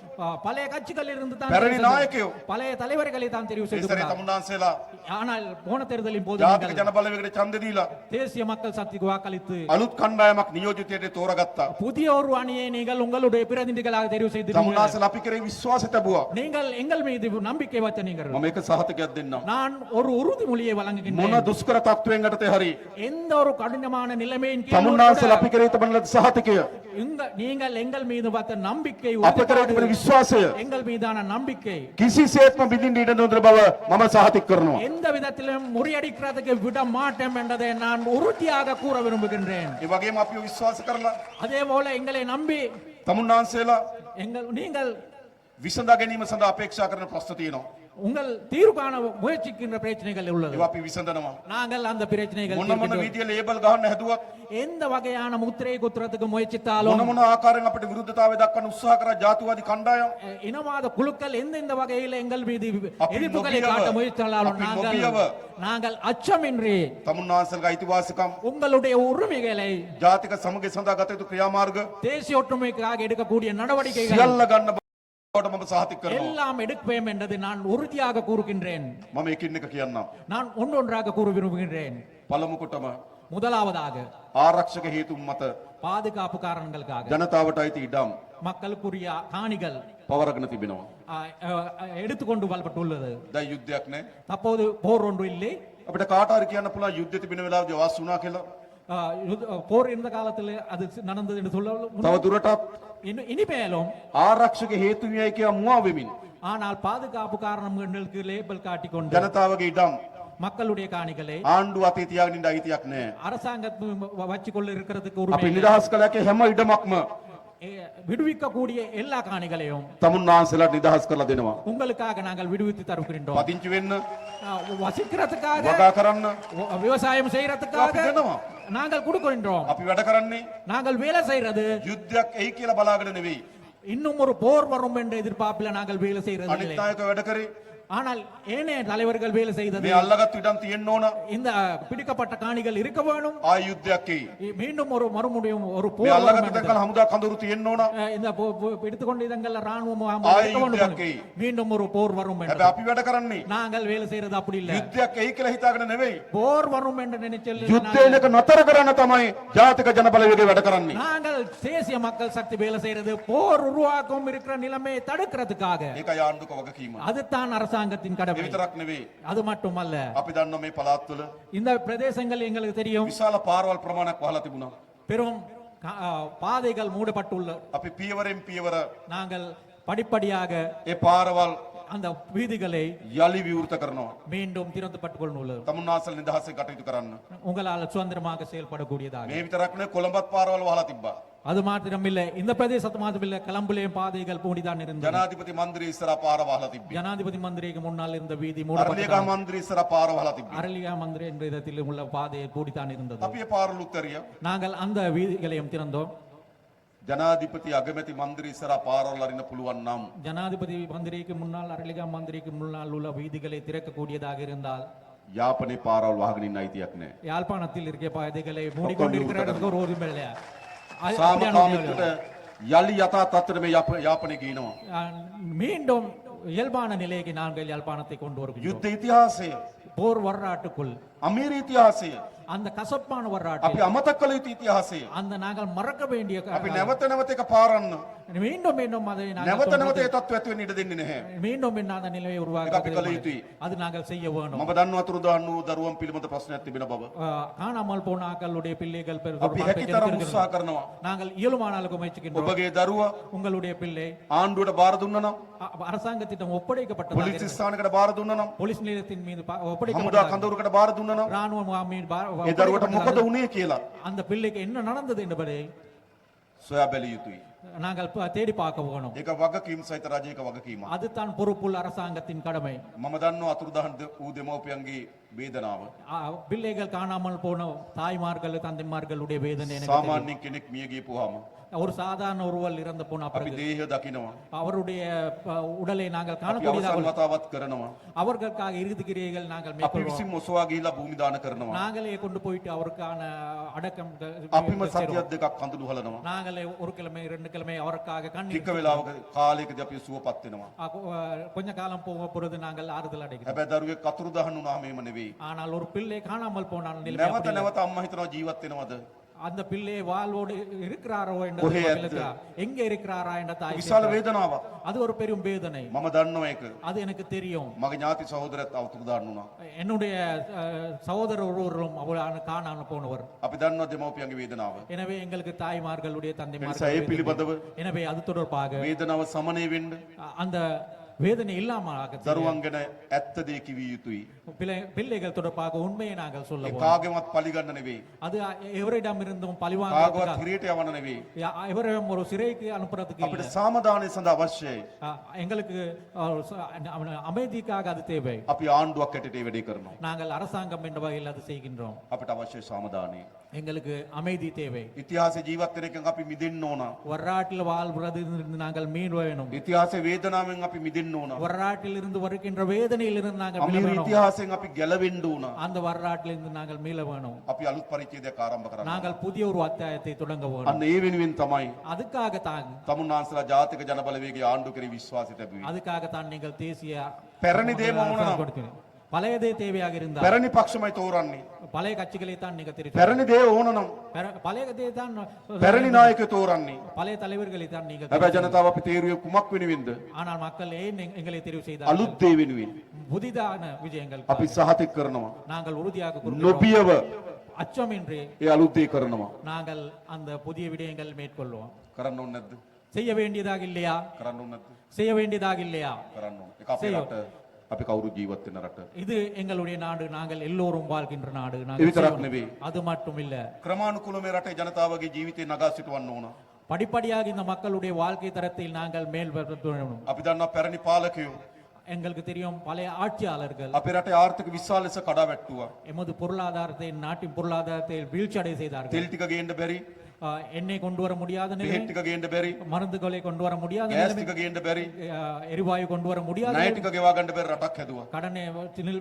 பழைய கட்சிகள் இருந்து தான் පැරණි தெரிவு செய்தார். නායකයෝ. பழைய தலைவர்களை தான் தெரிவு ඒ සැරේ செய்தார். තමුන්නාසලා ஆனால் போன தேர்தலின் போது ජාතික நீங்கள் ජනබලවේගයට ඡන්ද දීලා தேசிய மக்கள் சக்திக்கு வாக்களித்து අලුත් කණ්ඩායමක් නියෝජිතයට තෝරාගත්තා. புதிய ஒரு அணியை நீங்கள் உங்களுடைய பிரதிநிதிகளாக தெரிவு செய்தீர்கள். තමුන්නාසලා අපි කරේ විශ්වාස තැබුවා. நீங்கள் எங்கள் மீது நம்பிக்கை வச்ச நீங்கள். මම මේක සහතිකයක් දෙන්නම්. நான் ஒரு உறுதிமொழியை මොන வழங்குகின்றேன். දුෂ්කර තත්වයෙන් යටතේ හරි எந்த ஒரு கடினமான நிலைமையின் கீழ் තමුන්නාසලා අපි කරේ තබන ලද සහතිකය நீங்கள் எங்கள் மீது வைத்த நம்பிக்கை අප කරේ තිබෙන විශ්වාසය எங்கள் மீதான நம்பிக்கை කිසිසේත්ම බිඳින්න ඉඩ නොදෙන බව මම සහතික කරනවා. எந்த விதத்திலும் முறியடிக்கிறதுக்கு விட மாட்டோம் என்பதை நான் உறுதியாக கூற விரும்புகின்றேன். ඒ වගේම අපිව විශ්වාස කරලා அதே போல எங்களை நம்பி තමුන්නාසලා நீங்கள் විසඳා ගැනීම සඳහා අපේක්ෂා කරන ප්‍රශ්න තියෙනවා. உங்கள் தீர்வு காண முயற்சிக்கின்ற பிரச்சனைகள் உள்ளது. ඒවා අපි විසඳනවා. நாங்கள் அந்த பிரச்சனைகள் මොන මොන தீர்க்கின்றோம். විදිය ලේබල් ගහන්න හැදුවත් எந்த வகையான முத்திரை குத்துறதுக்கு முயற்சித்தாலும் මොන මොන ආකාරයෙන් අපිට විරුද්ධතාවය දක්වන්න උත්සාහ කරා ජාතිවාදී කණ්ඩායම් இனவாத குழுக்கள் எந்தெந்த வகையில் எங்கள் மீது அப்படி எதிர்ப்புகளை நொபியவ, காட்ட முயற்சித்தாலும் அப்படி நாங்கள் நொபியவ. நாங்கள் அச்சமின்றி තමුන්නාසලගේ අයිතිවාසිකම් உங்களுடைய உரிமைகளை ජාතික සමගිය සඳහා ගත යුතු ක්‍රියාමාර්ග தேசிய ஒற்றுமைக்காக எடுக்கக்கூடிய நடவடிக்கைகள் සියල්ල ගන්න බවට මම සහතික කරනවා. எல்லாம் எடுப்பேன் என்றது நான் உறுதியாக கூறுகின்றேன். මම එකින් එක කියන්නම්. நான் ஒன்றொன்றாக கூற விரும்புகின்றேன். පළමු කොටම முதலாவதாக ආරක්ෂක හේතුන් මත பாதுகாப்பு காரணங்களுக்காக ජනතාවට අයිති ඉඩම් மக்களுக்குரிய காணிகள் පවරගෙන තිබෙනවා. எடுத்துக்கொண்டு வரப்பட்டுள்ளது. දැන් යුද්ධයක් නැහැ. தற்போது போர் ஒன்று இல்லை. අපිට කාට හරි කියන්න පුළුවන් යුද්ධ තිබෙන වෙලාවදී වාස් වුණා කියලා. போர் இருந்த காலத்தில் அது நடந்தது என்று சொல்ல තව දුරටත් இனிமேலும் ආරක්ෂක හේතු වියයි කියා මුවා වෙමින් ஆனால் பாதுகாப்பு காரணங்களுக்கு லேபிள் காட்டிக்கொண்டு ජනතාවගේ ඉඩම් மக்களுடைய காணிகளை ආණ්ඩුව අතේ තියාගෙන ඉන්න අයිතියක් නැහැ. அரசாங்கத்து வச்சு கொள்ள இருக்கிறதுக்கு අපි உரிமை இல்லை. නිදහස් කළ හැකි හැම ඉඩමක්ම விடுவிக்கக்கூடிய எல்லா காணிகளையும் තමුන්නාසලට නිදහස් කරලා දෙනවා. உங்களுக்காக நாங்கள் விடுவித்து தருகின்றோம். පදිංචි වෙන්න வசிக்கிறதுக்காக වගා කරන්න விவசாயம் செய்யறதுக்காக අපි දෙනවා. நாங்கள் கொடுக்கின்றோம். අපි වැඩ කරන්නේ நாங்கள் வேலை செய்யறது යුද්ධයක් එයි කියලා බලාගෙන නෙවෙයි. இன்னும் ஒரு போர் வரும் என்ற எதிர்பார்ப்பில் நாங்கள் வேலை செய்யறது இல்லை. අනිත් නායක වැඩ කරේ ஆனால் ஏனைய தலைவர்கள் வேலை செய்தது මේ අල්ලගත් ඉඩම් තියෙන්න ඕන. இந்த பிடிக்கப்பட்ட காணிகள் இருக்க வேணும். ආය යුද්ධයක් එයි. மீண்டும் ஒரு மறுபடியும் ஒரு මේ போர் வரும் අල්ලගත් என்பது. තැන්කල් හමුදා කඳවුරු තියෙන්න ඕන. இந்த எடுத்துக்கொண்ட இடங்கள்ல ராணுவம் ආය இருக்க வேண்டும். යුද්ධයක් එයි. மீண்டும் ஒரு போர் வரும் என்று. හැබැයි අපි වැඩ කරන්නේ நாங்கள் வேலை செய்யறது அப்படி இல்ல. යුද්ධයක් එයි කියලා හිතාගෙන නෙවෙයි. போர் வரும் என்று நினைச்சல் යුද්ධයෙන් එක නතර කරන්න තමයි ජාතික ජනබලවේගය වැඩ කරන්නේ. நாங்கள் தேசிய மக்கள் சக்தி வேலை செய்யறது போர் உருவாக்கும் இருக்கிற நிலைமையை தடுக்கிறதுக்காக. ඒකයි ආණ්ඩුක වගකීම. அதுதான் அரசாங்கத்தின் ඒ கடமை. විතරක් නෙවෙයි. அது மட்டுமல்ல, අපි දන්නවා මේ පළාත්වල இந்த பிரதேசங்கள் எங்களுக்கு தெரியும் විශාල පාරවල් ප්‍රමාණයක් වහලා තිබුණා. பெரும் பாதைகள் மூடப்பட்டுள்ள. අපි පියවරෙන් පියවර நாங்கள் படிப்படியாக ඒ පාරවල් அந்த வீதிகளை යලි විවෘත කරනවා. மீண்டும் திறந்துපட்டுக் கொள்ளுள்ளது. තමුන්නාසල නිදහසේ කටයුතු කරන්න. உங்களால் சுதந்திரமாக செயல்படக்கூடியதாக. මේ විතරක් නෙවෙයි කොළඹත් පාරවල් වහලා තිබ්බා. அது மாத்திரமில்லை, இந்த பிரதேசத்து மாத்திரமில்லை, கலம்புலேயும் பாதைகள் மூடிதான் இருந்தது. ජනාධිපති මන්දිරය ඉස්සරහා පාර වහලා තිබ්බේ. ஜனாதிபதி மந்திரிக்கு முன்னால் இருந்த வீதி අරලියගහ மூடப்பட்டது. මන්දිරය ඉස්සරහා පාර වහලා තිබ්බේ. அரளியா மந்திரி என்ற இடத்தில் உள்ள பாதையை கூடித்தான் இருந்தது. අපි ඒ පාරවල් උත්තරිය நாங்கள் அந்த வீதிகளையும் திறந்தோம். ජනාධිපති අගමැති මන්දිර ඉස්සරහා පාරවල් අරින්න පුළුවන් නම් ஜனாதிபதி மந்திரிக்கு முன்னால் அரளிகா மந்திரிக்கு முன்னால் உள்ள வீதிகளை திறக்கக்கூடியதாக இருந்தால் යාපනයේ පාරවල් වහගෙන ඉන්න අයිතියක් නැහැ. யாழ்ப்பாணத்தில் இருக்கிற பாதைகளை மூடிக்கொண்டிருக்கிறதுக்கு ஒரு உரிமை இல்லையா? அது அப்படியான සාමකාමීත්වයට යලි යථා තත්ත්වයට මේ යාපනයේ ගිනවා. மீண்டும் இயல்பான நிலைக்கு நாங்கள் யாழ்ப்பாணத்தை கொண்டு வருகிறோம். යුද්ධ ඉතිහාසය, போர் வரலாற்றுக்குள் අමීර ඉතිහාසය, அந்த கசப்பான අපි வரலாற்று අමතක කළ යුතු ඉතිහාසය. அந்த நாங்கள் மறக்க வேண்டிய අපි නැවත නැවත එක පාරන්න மீண்டும் மீண்டும் அதை நாங்கள் නැවත නැවත சொல்றது- ඒ තත්ත්වය ඇති වෙන්න ඉඩ දෙන්නේ නැහැ. மீண்டும் மீண்டும் அந்த நிலையை ඒක අපි உருவாக்க කළ යුතුයි. அது நாங்கள் செய்ய வேணும். මම දන්නවා අතුරුදහන් වූ දරුවන් පිළිබඳ ප්‍රශ්නයක් තිබෙන බව. காணாமல் போன ஆக்களுடைய பிள்ளைகள் பெரு- අපි හැකිතරම් උත්සාහ කරනවා. நாங்கள் இயலுமான அளவுக்கு முயற்சிக்கின்றோம். ඔබගේ දරුවා உங்களுடைய பிள்ளை ආණ්ඩුවට බාර දුන්නා නම්, அரசாங்கத்திடம் ஒப்படைக்கப்பட்டதாக පොලිස් ස්ථානයකට බාර දුන්නා නම්, போலீஸ் நிலையத்தின் மீது හමුදා ஒப்படைக்கப்பட்டதாக කඳවුරකට බාර දුන්නා නම්, ராணுவ மீது ඒ දරුවට මොකද ஒப்படைக்கப்பட்டதாக වුනේ කියලා அந்த பிள்ளைக்கு என்ன நடந்தது என்பதை සොයා බැලිය යුතුයි. நாங்கள் தேடி பார்க்க வேணும். ඒක වගකීම් සහිත රජයක වගකීමක්. அதுதான் பொறுப்புள்ள அரசாங்கத்தின் கடமை. මම දන්නවා අතුරුදහන් වූ දෙමව්පියන්ගේ වේදනාව. பிள்ளைகள் காணாமல் போன தாய்மார்கள் தந்தைமார்களுடைய வேதனை எனக்கு தெரியும். සාමාන්‍යයෙන් කෙනෙක් මිය ගියපුවාම ஒரு சாதாரண ஒருவர் இறந்து போன අපි பிறகு දේහය දකිනවා. அவருடைய உடலை நாங்கள் අපි காணக்கூடியதாக අවසන් වතාවත් කරනවා. அவர்களுக்காக இறுதி கிரியைகள் நாங்கள் අපි மேற்கொள்வோம். විසින් ඔසවා ගිහිලා භූමි දාන කරනවා. நாங்களே கொண்டு போயிட்டு அவருக்கான அடக்கம் අපිම සතියක් දෙකක් කඳුළු හලනවා. நாங்களே ஒரு கிழமை 2 கிழமை அவருக்காக கண்ணீர் ටික වෙලාවක කාලයකදී අපි සුවපත් වෙනවා. கொஞ்ச காலம் போக பொழுது நாங்கள் ஆறுதல் அடைகிறோம். හැබැයි දරුවෙක් අතුරුදහන් වුණාම එහෙම නෙවෙයි. ஆனால் ஒரு பிள்ளை காணாமல் போனான் நிலைமை නැවත அப்படி இல்லை. නැවත අම්මා හිතනවා ජීවත් වෙනවද? அந்த பிள்ளை வாழ்வோடு இருக்கிறாரோ என்ற කොහේ பிள்ளைக்கு எங்க இருக்கிறாரா என்ற தாய் විශාල கேட்கிறார். වේදනාවක්. அது ஒரு பெரும் வேதனை. මම දන්නවා ඒක. அது எனக்கு தெரியும். මගේ ඥාති සහෝදරයත් අතුරුදහන් වුණා. என்னுடைய சகோதரர் ஒருவரும் அவளான காணாமல் போனவர். අපි දන්නවා දෙමව්පියන්ගේ වේදනාව. எனவே எங்களுக்கு தாய்மார்களுடைய එනිසා ඒ தந்தைமார்கள் පිළිබඳව எனவே அது தொடர்பாக වේදනාව සමනය වෙන්න அந்த வேதனை இல்லாமல் ஆகத் දරුවන් ගැන ඇත්ත දේ කිවිය යුතුයි. பிள்ளைகள் தொடர்பாக உண்மையை நாங்கள் ඒ சொல்லுவோம். කාගෙවත් පලිගන්න නෙවෙයි. அது எவரிடம் இருந்தும் කාගවත් பழிவாங்க හිරේට යවන්න නෙවෙයි. எவரையும் ஒரு சிறைக்கு அனுப்புறதுக்கு අපිට இல்லை. සාමදානය සඳහා අවශ්‍යයි. எங்களுக்கு அமைதிக்காக அது தேவை. අපි ආණ්ඩුවක් ඇටට ඒ වැඩේ කරනවා. நாங்கள் அரசாங்கம் என்ற வகையில் அது செய்கின்றோம். අපිට අවශ්‍ය සාමදානය. எங்களுக்கு அமைதி தேவை. ඉතිහාසයේ ජීවත් වෙන එකෙන් අපි මිදෙන්න ඕන. வரலாற்றில் வாழ்வது நாங்கள் மீள் வேணும். ඉතිහාසයේ වේදනාවෙන් අපි මිදෙන්න ඕන. வரலாற்றில் இருந்து வருகின்ற வேதனையில் இருந்து நாங்கள் மீள අමීර வேணும். ඉතිහාසයෙන් අපි ගැලවෙන්න ඕන. அந்த வரலாற்றில் இருந்து நாங்கள் மீள வேணும். අපි අලුත් පරිච්ඡේදයක් ආරම්භ කරන්න. நாங்கள் புதிய ஒரு அத்தியாயத்தை தொடங்க வேணும். අන්න ඒ වෙනුවෙන් තමයි அதுக்காகத்தான் තමුන්නාන්සලා ජාතික ජනබලවේගයේ ආණ්ඩු කෙරෙහි විශ්වාසය තිබුවේ. அதுக்காகத்தான் நீங்கள் தேசிய පැරණි දේ මොන නම් கொடுத்தீங்க. பழையதே தேவையாக இருந்தால் පැරණි පක්ෂමයි තෝරන්නේ. பழைய கட்சிகளை தான் நீங்க தெரிவித்து පැරණි දේ ඕන නම් பழையதே தான் පැරණි නායකයෝ තෝරන්නේ. பழைய தலைவர்களை தான் நீங்கள் හැබැයි ජනතාව අපි තීරුවේ කුමක් වෙනුවෙන්ද? ஆனால் மக்கள் ஏன் எங்களை தெரிவு செய்தார்கள்? අලුත් දේ වෙනුවෙන්. புதிதான விஜயங்கள் අපි සහතික කරනවා. நாங்கள் உறுதியாக கூறுகிறோம். නොබියව அச்சமின்றி ඒ අලුත් දේ කරනවා. நாங்கள் அந்த புதிய விடயங்கள் மேற்கொள்வோம். කරන්න ඕනේ නැද්ද? செய்ய வேண்டியதாக இல்லையா? කරන්න ඕනේ නැද්ද? செய்ய வேண்டியதாக இல்லையா? කරන්න ඕනේ. ඒක අපේ රට. අපි කවුරු ජීවත් වෙන රට. இது எங்களுடைய நாடு, நாங்கள் எல்லோரும் வாழ்கின்ற நாடு. ඒ நாங்கள் විතරක් செய்யணும். නෙවෙයි. அது மட்டும் இல்ல, ක්‍රමානුකූලව මේ රටේ ජනතාවගේ ජීවිතේ නගා සිටවන්න ඕන. படிப்படியாக இந்த மக்களுடைய வாழ்க்கை தரத்தில் நாங்கள் மேல் வரணும். අපි දන්නවා පැරණි පාලකයෝ எங்களுக்கு தெரியும் பழைய ஆட்சியாளர்கள் අපේ රටේ ආර්ථික විශාල ලෙස කඩා වැට්ටුවා. எமது பொருளாதாரத்தை, நாட்டின் பொருளாதாரத்தை வீழ்ச்சி அடைய செய்தார்கள். තෙල් ටික ගේන්න බැරි, எண்ணெய் கொண்டு வர முடியாத நிலை, බෙහෙත් ටික ගේන්න බැරි, மருந்துகளை கொண்டு வர முடியாத ගෑස් நிலைமை, ටික ගේන්න බැරි, எரிவாயு கொண்டு வர முடியாத ණය நிலைமை, ටික ගෙවා ගන්න බැරි රටක් හැදුවා. கடனை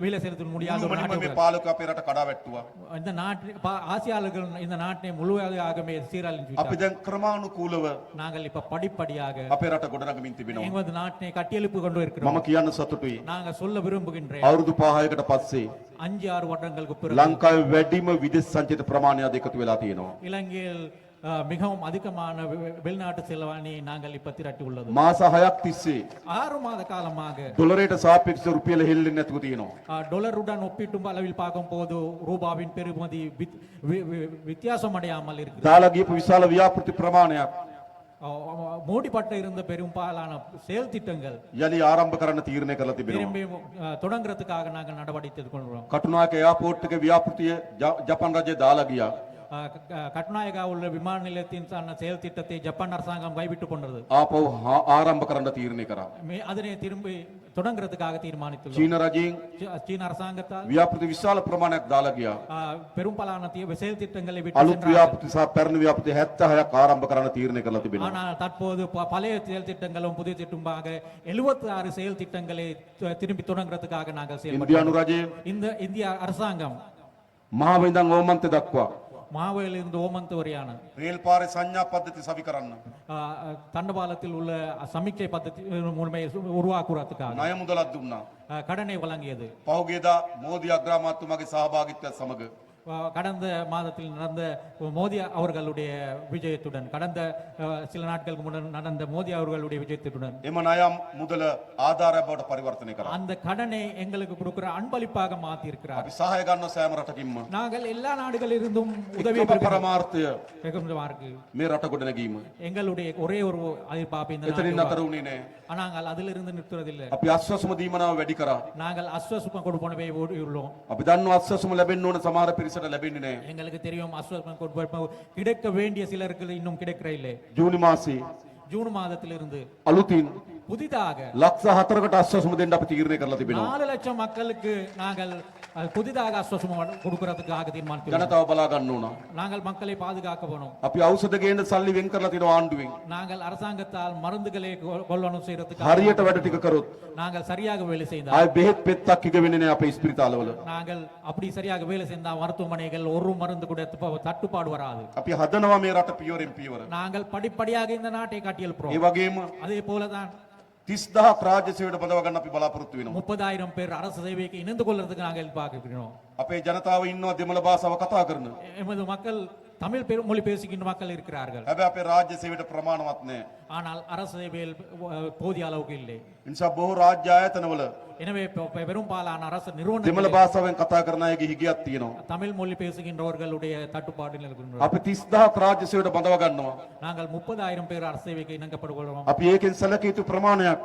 வீல செலுத்த முடியாத ஒரு මුළුමනින්ම මේ நாட்டை පාලකයෝ අපේ රට කඩා වැට්ටුවා. இந்த நாட்டு ஆசியாளர்கள் இந்த நாட்டை முழுவதுமாகவே சீரழிஞ்சு අපි விட்டார்கள். දැන් ක්‍රමානුකූලව நாங்கள் இப்ப படிப்படியாக අපේ රට ගොඩනගමින් තිබෙනවා. எமது நாட்டை கட்டியெழுப்பு கொண்டு இருக்கிறோம். මම කියන්න සතුටුයි. நாங்க சொல்ல விரும்புகின்றேன், අවුරුදු 5කට පස්සේ 5-6 வருடங்களுக்கு பிறகு ලංකාවේ වැඩිම විදේශ සංචිත ප්‍රමාණයක් එකතු වෙලා තියෙනවා. இலங்கையில் மிகவும் அதிகமான வெளிநாட்டு செலவாணியை நாங்கள் இப்ப திரட்டி உள்ளது. මාස 6ක් තිස්සේ 6 மாத காலமாக ඩොලරයට සාපේක්ෂව රුපියල හෙල්ලෙන්නේ නැතුව තියෙනවා. டொலருடன் ஒப்பிட்டும் அளவில் பார்க்கும் போது ரூபாவின் பெறுமதி வித்தியாசம் அடையாமல் இருக்கு. දාලා ගියපු විශාල ව්‍යාපෘති ප්‍රමාණයක් மூடிப்பட்ட இருந்த பெரும்பாலான செயல் திட்டங்கள் යලි ආරම්භ කරන්න තීරණය කරලා තිබෙනවා. திரும்பி தொடங்குறதுக்காக நாங்கள் நடவடிக்கை கொள்கிறோம். කටුනායක එයාපෝට් එකේ ව්‍යාපෘතිය ජපාන් රජය දාලා ගියා. கட்டுநாயகா உள்ள விமான நிலையத்தின் செயல் திட்டத்தை ஜப்பான் அரசாங்கம் கைவிட்டு கொண்டது. ආපහු ආරම්භ කරන්න තීරණය කරා. அதனை திரும்பி தொடங்குறதுக்காக தீர்மானித்துள்ளோம். චීන රජයෙන් சீன அரசாங்கத்தால் ව්‍යාපෘති විශාල ප්‍රමාණයක් දාලා ගියා. பெரும்பாலான செயல் திட்டங்களை விட்டு අලුත් சென்றார்கள். ව්‍යාපෘති සහ පැරණි ව්‍යාපෘති 76ක් ආරම්භ කරන්න තීරණය කරලා තිබෙනවා. ஆனால் தற்போது பழைய செயல் திட்டங்களும் புதிய திட்டமாக 76 செயல் திட்டங்களை திரும்பி தொடங்குறதுக்காக நாங்கள் செயல்படுகிறோம். ඉන්දියානු රජය இந்த இந்திய அரசாங்கம் මහාව ඉඳන් ඕමන්ත දක්වා மாவையிலிருந்து ஓமந்த் வரையான රේල් පාරේ සංඥා පද්ධති සවි කරන්න. தண்டபாலத்தில் உள்ள சமிக்கை பദ്ധதி முழுமை உருவாக்குறதுக்காக ණය මුදලක් දුන්නා. கடனை வழங்கியது. පහුගියදා මෝදි අග්‍රාමාත්‍යතුමාගේ සහභාගීත්වයත් සමග கடந்த மாதத்தில் நடந்த மோடி அவர்களுடைய விஜயத்துடன் கடந்த சில நாட்களுக்கு முன்னர் நடந்த மோடி அவர்களுடைய விஜயத்துடன் එම ණය මුදල ආධාරය බවට පරිවර්තනය කරා. அந்த கடனை எங்களுக்கு கொடுக்கிற அன்பளிப்பாக மாத்தி இருக்கிறார். අපි සහාය ගන්න සෑම රටකින්ම நாங்கள் எல்லா நாடுகளிலிருந்தும் உதவி එකම පරමාර්ථය பெறுகிறோம். මේ රට ගොඩ නැගීම. எங்களுடைய ஒரே ஒரு எதிர்பார்ப்பு இந்த එතනින් நாடு. අතර වුණේ නැහැ. ஆனால் அதிலிருந்து நிற்கிறதில்லை. අපි අස්වැසුම දීමනාව වැඩි කරා. நாங்கள் அஸ்வசுப்பம் கொடுப்பனவே உள்ளோம். අපි දන්නවා අස්වැසුම ලැබෙන්න ඕන සමහර පිරිසට ලැබෙන්නේ නැහැ. எங்களுக்கு தெரியும் அஸ்வசுப்பம் கொடுப்ப கிடைக்க வேண்டிய சிலருக்கு இன்னும் கிடைக்கிற இல்லை. ජූනි මාසේ ஜூன் மாதத்திலிருந்து අලුතින් புதிதாக ලක්ෂ 4කට අස්වැසුම දෙන්න අපි තීරණය කරලා තිබෙනවා. 4 லட்சம் மக்களுக்கு நாங்கள் புதிதாக அஸ்வசுமம் கொடுக்கிறதுக்காக தீர்மானித்தோம். ජනතාව බලා ගන්න ඕන. நாங்கள் மக்களை பாதுகாக்க வேணும். අපි ඖෂධ ගේන්න සල්ලි වෙන් කරලා තියෙනවා ආණ්ඩුවෙන්. நாங்கள் அரசாங்கத்தால் மருந்துகளை கொள்வனவு செய்யறதுக்காக හරියට වැඩ ටික කරොත් நாங்கள் சரியாக வேலை செய்தால் ආයේ බෙහෙත් පෙත්තක් ඉග වෙන්නේ නැහැ අපේ ඉස්පිරිතාලවල. நாங்கள் அப்படி சரியாக வேலை செய்தால் மருத்துவமனைகள் ஒரு மருந்து கூட தட்டுப்பாடு வராது. අපි හදනවා මේ රට පියවරෙන් පියවර. நாங்கள் படிப்படியாக இந்த நாட்டை கட்டியெழுப்புறோம். ඒ වගේම அதே போலதான் 30000ක් රාජ්‍ය සේවයට බඳව ගන්න අපි බලාපොරොත්තු වෙනවා. 30,000 பேர் அரசு சேவைக்கு இணைந்து கொள்றதுக்கு நாங்கள் எதிர்பார்க்கிறோம். අපේ ජනතාව ඉන්නවා දෙමළ භාෂාව කතා කරන. எமது மக்கள் தமிழ் மொழி பேசுகின்ற மக்கள் இருக்கிறார்கள். හැබැයි අපේ රාජ්‍ය සේවයට ප්‍රමාණවත් නැහැ. ஆனால் அரசு சேவையில் போதிய அளவுக்கு இல்லை. ඒ නිසා බොහෝ රාජ්‍ය ආයතනවල எனவே பெரும்பாலான அரசு දෙමළ நிறுவனங்கள் භාෂාවෙන් කතා කරන අයගේ හිගයක් තියෙනවා. தமிழ் மொழி பேசுகின்றவர்களுடைய தட்டுப்பாடு இருக்கின்றன. අපි 30000ක් රාජ්‍ය සේවයට බඳව ගන්නවා. நாங்கள் 30,000 பேர் அரசு சேவைக்கு இணங்கப்படுகிறோம். අපි ඒකෙන් සැලකිය යුතු ප්‍රමාණයක්